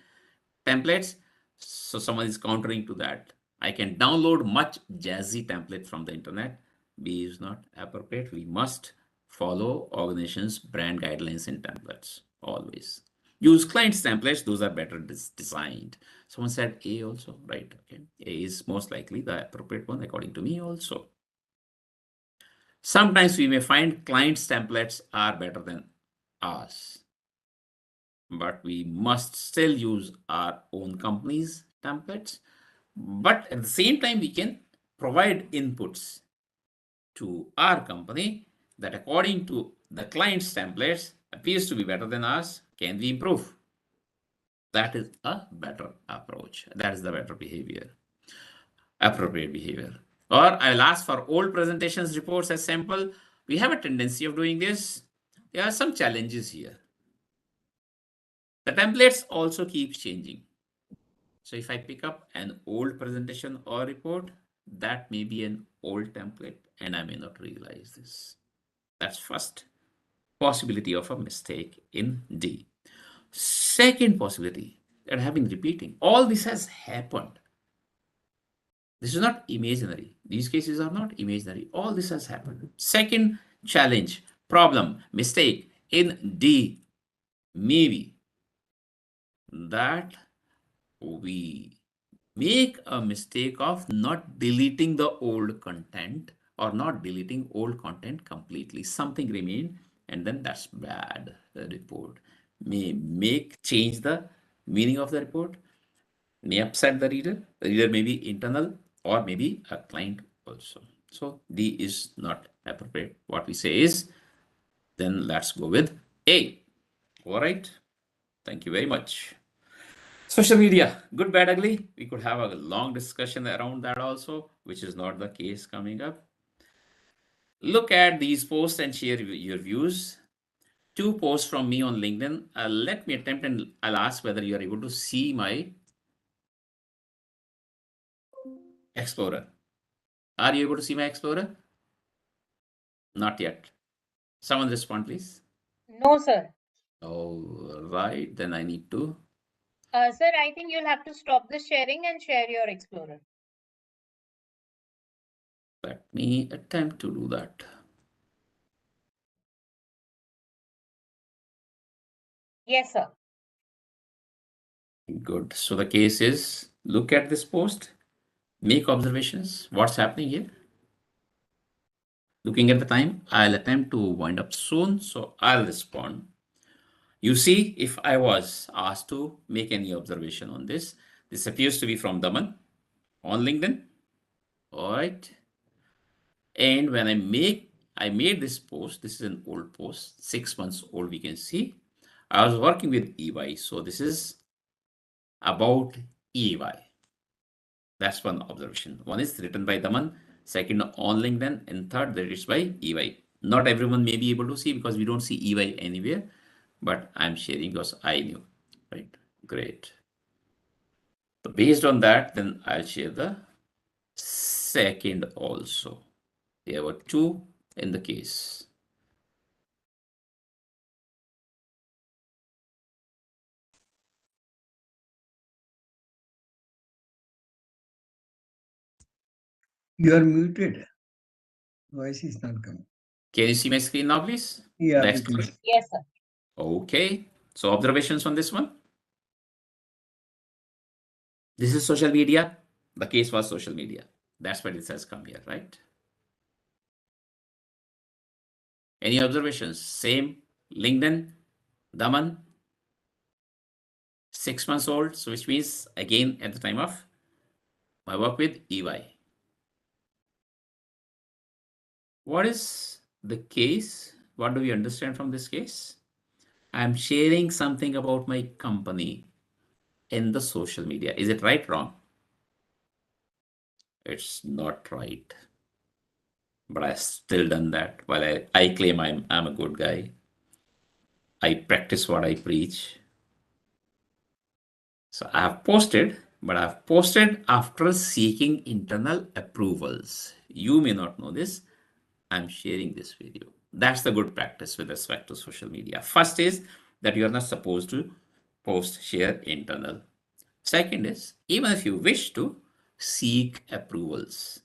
templates. So someone is countering to that. I can download much jazzy template from the internet. B is not appropriate. We must follow organization's brand guidelines and templates always. Use clients templates. Those are better designed. Someone said A also, right? Okay. A is most likely the appropriate one according to me also. Sometimes we may find clients templates are better than ours, but we must still use our own company's templates. But at the same time, we can provide inputs to our company that according to the client's templates appears to be better than ours. Can we improve? That is a better approach. That is the better behavior, appropriate behavior. Or I'll ask for old presentations reports as sample. We have a tendency of doing this. There are some challenges here. The templates also keep changing. So if I pick up an old presentation or report, that may be an old template and I may not realize this. That's first possibility of a mistake in D. Second possibility that I have been repeating. All this has happened. This is not imaginary. These cases are not imaginary. All this has happened. Second challenge, problem, mistake in D, maybe that we make a mistake of not deleting the old content or not deleting old content completely. Something remained and then that's bad. The report may change the meaning of the report, may upset the reader. The reader may be internal or maybe a client also. So D is not appropriate. What we say is, then let's go with A. All right. Thank you very much. Social media, good, bad, ugly. We could have a long discussion around that also, which is not the case coming up. Look at these posts and share your views. Two posts from me on LinkedIn. Let me attempt and I'll ask whether you are able to see my Explorer. Are you able to see my Explorer? Not yet. Someone respond, please. No, sir. All right, then I need to. Sir, I think you'll have to stop the sharing and share your Explorer. Let me attempt to do that. Yes, sir. Good. So the case is, look at this post, make observations. What's happening here? Looking at the time, I'll attempt to wind up soon, so I'll respond. You see, if I was asked to make any observation on this, this appears to be from Daman on LinkedIn. All right. And when I made this post, this is an old post, 6 months old, we can see. I was working with EY. So this is about EY. That's one observation. One is written by Daman, second on LinkedIn, and third that is by EY. Not everyone may be able to see because we don't see EY anywhere, but I'm sharing because I knew, right? Great. So based on that, then I'll share the second also. There were two in the case. You are muted. Voice is not coming. Can you see my screen now, please? Yeah, Next. because Yes, sir. Okay. So observations on this one. This is social media. The case was social media. That's what it says come here, right? Any observations? Same. LinkedIn, Daman, 6 months old. So which means again at the time of my work with EY. What is the case? What do we understand from this case? I'm sharing something about my company in the social media. Is it right, wrong? It's not right. But I still done that. While I claim I'm a good guy. I practice what I preach. So I have posted, but I've posted after seeking internal approvals. You may not know this. I'm sharing this video. That's the good practice with respect to social media. First is that you're not supposed to post, share internal. Second is, even if you wish to, seek approvals.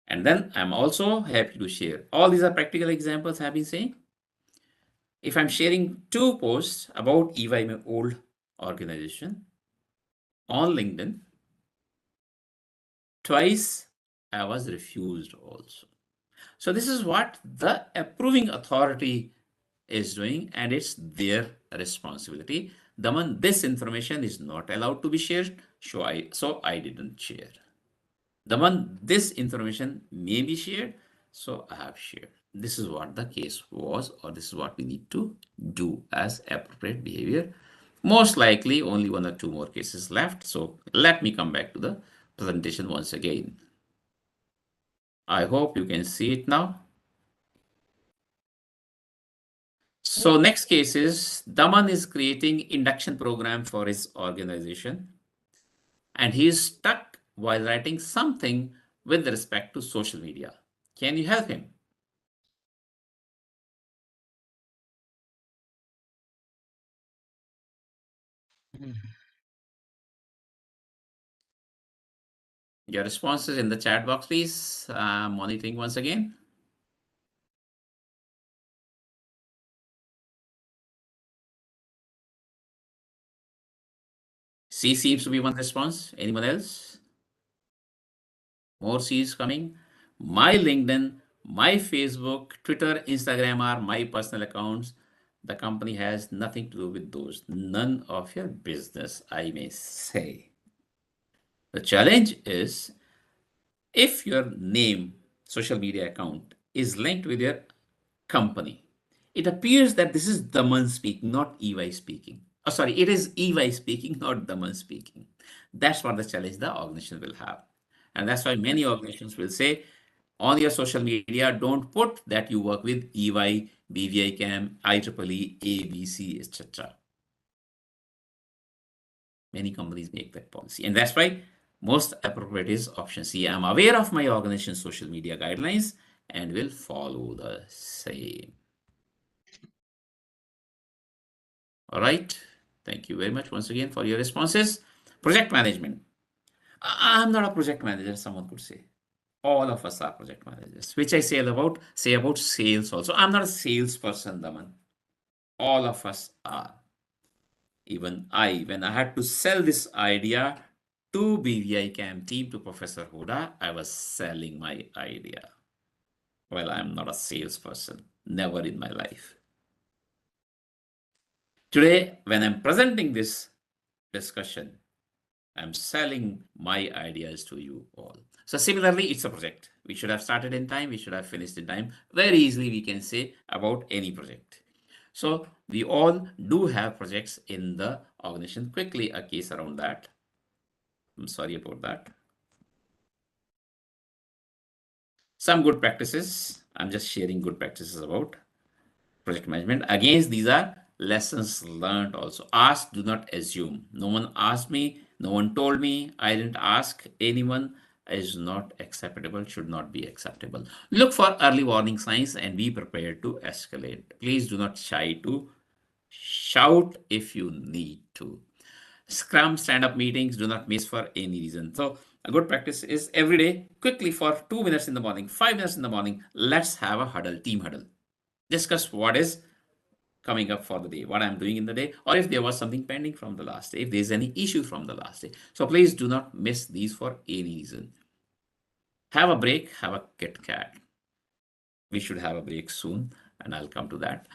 And then I'm also happy to share. All these are practical examples I've been saying. If I'm sharing 2 posts about EY, my old organization, on LinkedIn, twice I was refused also. So this is what the approving authority is doing, and it's their responsibility. Daman, this information is not allowed to be shared, so I didn't share. Daman, this information may be shared, so I have shared. This is what the case was, or this is what we need to do as appropriate behavior. Most likely, only 1 or 2 more cases left. So let me come back to the presentation once again. I hope you can see it now. So next case is Daman is creating induction program for his organization, and he is stuck while writing something with respect to social media. Can you help him? Your responses in the chat box, please. Monitoring once again. C seems to be one response. Anyone else? More C is coming. My LinkedIn, my Facebook, Twitter, Instagram are my personal accounts. The company has nothing to do with those. None of your business, I may say. The challenge is if your name, social media account is linked with your company, it appears that this is Daman speaking, not EY speaking. Oh, sorry, it is EY speaking, not Daman speaking. That's what the challenge the organization will have. And that's why many organizations will say on your social media, don't put that you work with EY, BVI CAM, IEEE, ABC, etc. Many companies make that policy. And that's why most appropriate is option C. I'm aware of my organization's social media guidelines and will follow the same. All right. Thank you very much once again for your responses. Project management. I'm not a project manager, someone could say. All of us are project managers, which I say about sales also. I'm not a salesperson, Daman. All of us are. Even I, when I had to sell this idea to BVI CAM team, to Professor Huda, I was selling my idea. Well, I'm not a salesperson, never in my life. Today, when I'm presenting this discussion, I'm selling my ideas to you all. So similarly, it's a project. We should have started in time. We should have finished in time. Very easily, we can say about any project. So we all do have projects in the organization. Quickly, a case around that. I'm sorry about that. Some good practices. I'm just sharing good practices about project management. Again, these are lessons learned also. Ask, do not assume. No one asked me, no one told me, I didn't ask anyone, is not acceptable, should not be acceptable. Look for early warning signs and be prepared to escalate. Please do not shy to shout if you need to. Scrum stand-up meetings do not miss for any reason. So a good practice is every day, quickly for 2 minutes in the morning, 5 minutes in the morning, let's have a huddle, team huddle. Discuss what is coming up for the day, what I'm doing in the day, or if there was something pending from the last day, if there's any issue from the last day. So please do not miss these for any reason. Have a break, have a Kit Kat. We should have a break soon, and I'll come to that.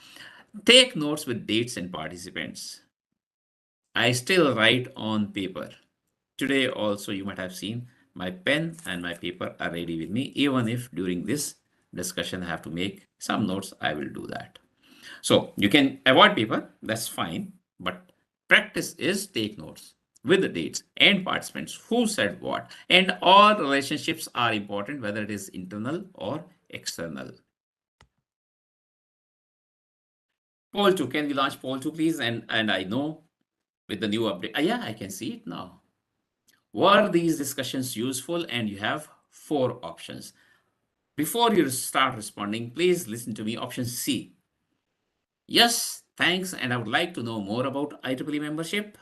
Take notes with dates and participants. I still write on paper. Today also you might have seen my pen and my paper are ready with me. Even if during this discussion I have to make some notes, I will do that. So you can avoid paper, that's fine, but practice is take notes with the dates and participants, who said what, and all relationships are important, whether it is internal or external. Poll 2, can we launch poll 2 please? And I know with the new update, yeah, I can see it now. Were these discussions useful? And you have 4 options. Before you start responding, please listen to me. Option C. Yes, thanks, and I would like to know more about IEEE membership.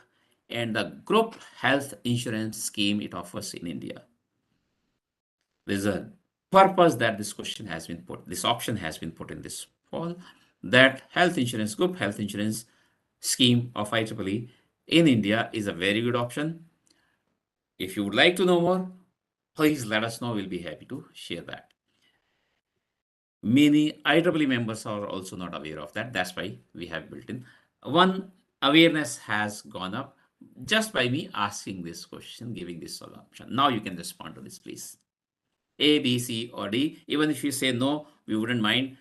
and the group health insurance scheme it offers in India. There's a purpose that this question has been put, this option has been put in this poll, that health insurance, group health insurance scheme of IEEE in India is a very good option. If you would like to know more, please let us know. We'll be happy to share that. Many IEEE members are also not aware of that. That's why we have built in. One, awareness has gone up just by me asking this question, giving this option. Now you can respond to this, please. A, B, C, or D. Even if you say no, we wouldn't mind.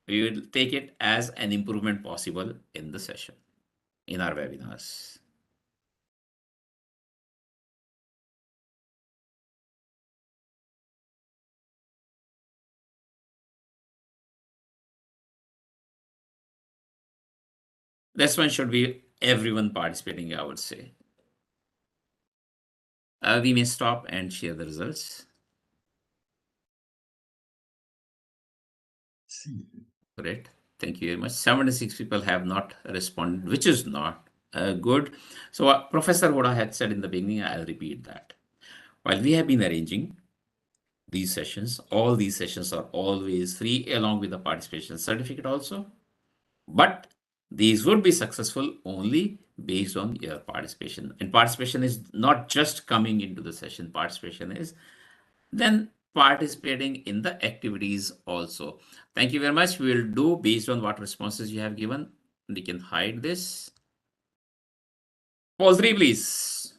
We will take it as an improvement possible in the session, in our webinars. This one should be everyone participating, I would say. We may stop and share the results. Great. Thank you very much. 76 people have not responded, which is not good. So Professor Voda had said in the beginning, I'll repeat that. While we have been arranging these sessions, all these sessions are always free along with the participation certificate also. But these would be successful only based on your participation. And participation is not just coming into the session, participation is then participating in the activities also. Thank you very much. We will do based on what responses you have given. We can hide this. Pause 3, please.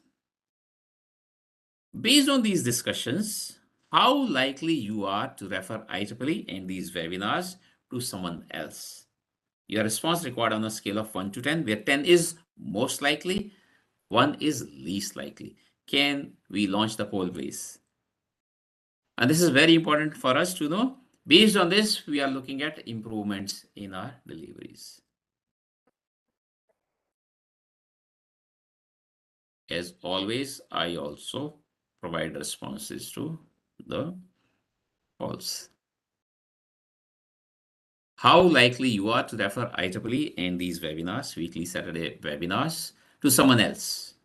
Based on these discussions, how likely you are to refer IEEE and these webinars to someone else? Your response required on a scale of 1 to 10, where 10 is most likely, 1 is least likely. Can we launch the poll, please? And this is very important for us to know. Based on this, we are looking at improvements in our deliveries. As always, I also provide responses to the polls. How likely you are to refer IEEE and these webinars, weekly Saturday webinars, to someone else?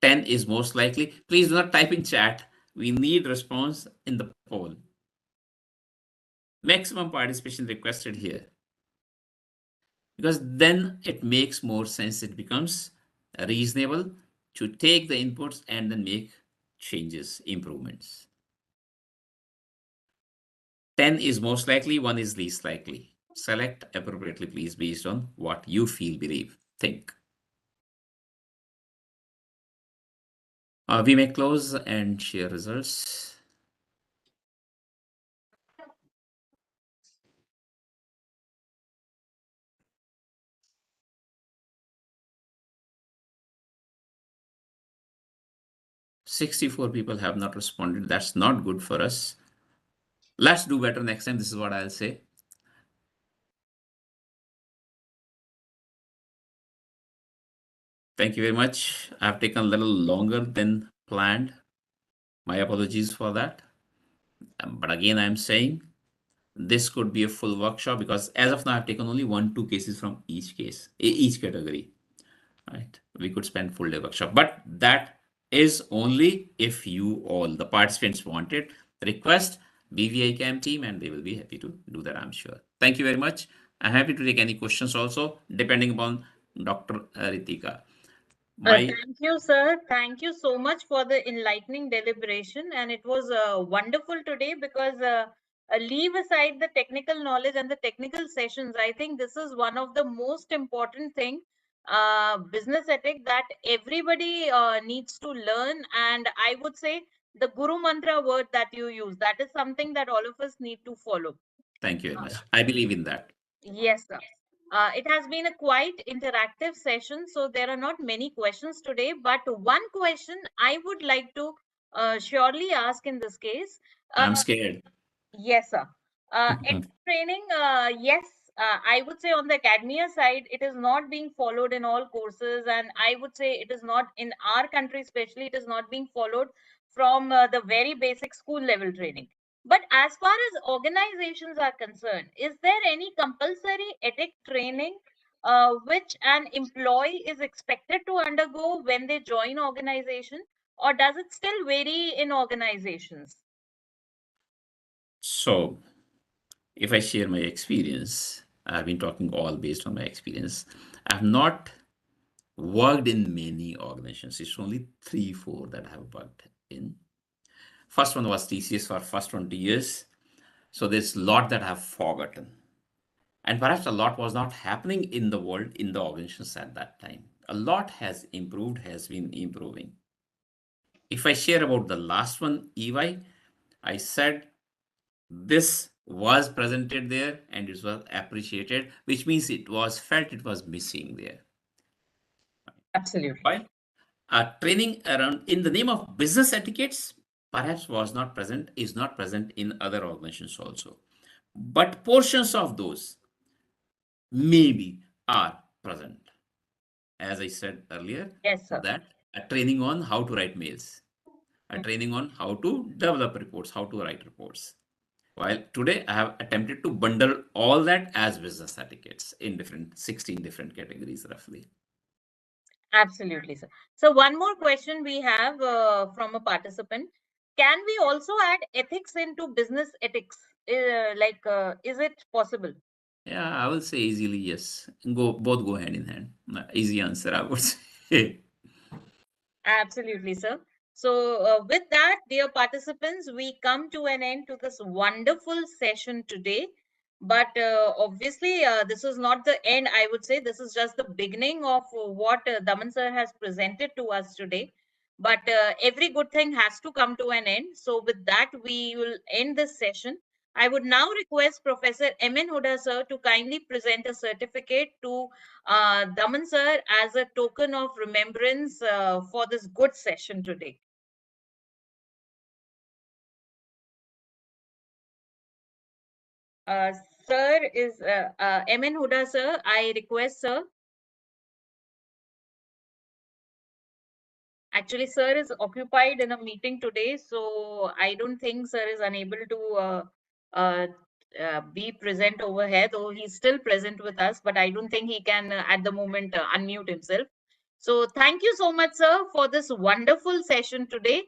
10 is most likely. Please do not type in chat. We need response in the poll. Maximum participation requested here. Because then it makes more sense. It becomes reasonable to take the inputs and then make changes, improvements. 10 is most likely, 1 is least likely. Select appropriately, please, based on what you feel, believe, think. We may close and share results. "64 people have not responded. That's not good for us. Let's do better next time. This is what I'll say. Thank you very much. I've taken a little longer than planned. My apologies for that. But again, I'm saying this could be a full workshop because as of now, I've taken only 1-2 cases from each case, each category. Right? We could spend full day workshop, but that is only if you all, the participants, want it. Request BVI CAM team and they will be happy to do that, I'm sure. Thank you very much. I'm happy to take any questions also, depending upon Dr. Ritika. Thank you, sir. Thank you so much for the enlightening deliberation. And it was wonderful today because leave aside the technical knowledge and the technical sessions. I think this is one of the most important thing, business ethic, that everybody needs to learn. And I would say the Guru Mantra word that you use, that is something that all of us need to follow. Thank you very much. I believe in that. Yes, sir. It has been a quite interactive session, so there are not many questions today, but one question I would like to surely ask in this case. I'm scared. Yes, sir. Training, yes, I would say on the academia side, it is not being followed in all courses, and I would say it is not in our country, especially, it is not being followed from the very basic school level training. But as far as organizations are concerned, is there any compulsory ethic training which an employee is expected to undergo when they join organization, or does it still vary in organizations? So, if I share my experience, I've been talking all based on my experience. I've not worked in many organizations. It's only three, four that I have worked in. First one was TCS for first 20 years. So there's a lot that I've forgotten. And perhaps a lot was not happening in the world, in the organizations at that time. A lot has improved, has been improving. If I share about the last one, EY, I said this was presented there and it was appreciated, which means it was felt it was missing there. Absolutely. Why? Training around in the name of business etiquettes perhaps was not present, is not present in other organizations also. But portions of those maybe are present. As I said earlier, Yes, sir. that a training on how to write mails, a Mm. training on how to develop reports, how to write reports. While today I have attempted to bundle all that as business etiquettes in different 16 different categories roughly. Absolutely, sir. So one more question we have from a participant. Can we also add ethics into business ethics? Is it possible? Yeah, I will say easily yes. Both go hand in hand. Easy answer, I would say. Absolutely, sir. So, with that, dear participants, we come to an end to this wonderful session today. But obviously, this is not the end. I would say this is just the beginning of what Daman sir has presented to us today. But every good thing has to come to an end. So, with that, we will end this session. I would now request Professor M.N. Huda sir to kindly present a certificate to Daman sir as a token of remembrance for this good session today. Uh, Sir is M.N. Huda sir. I request sir. Actually, sir is occupied in a meeting today, so I don't think sir is unable to uh, be present over here, though he's still present with us, but I don't think he can at the moment unmute himself. So thank you so much, sir, for this wonderful session today.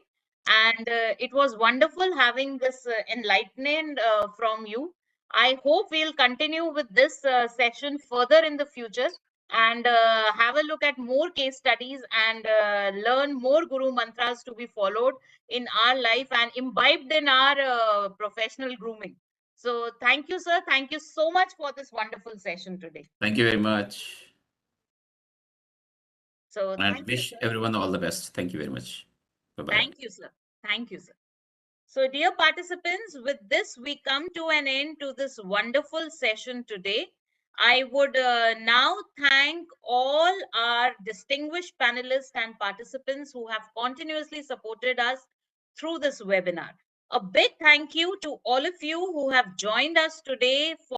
And it was wonderful having this enlightenment from you. I hope we'll continue with this session further in the future and have a look at more case studies and learn more guru mantras to be followed in our life and imbibed in our professional grooming. So thank you, sir. Thank you so much for this wonderful session today. Thank you very much. So And thank you, wish sir. everyone all the best. Thank you very much. Bye bye. Thank you, sir. Thank you, sir. So, dear participants, with this, we come to an end to this wonderful session today. I would now thank all our distinguished panelists and participants who have continuously supported us through this webinar. A big thank you to all of you who have joined us today for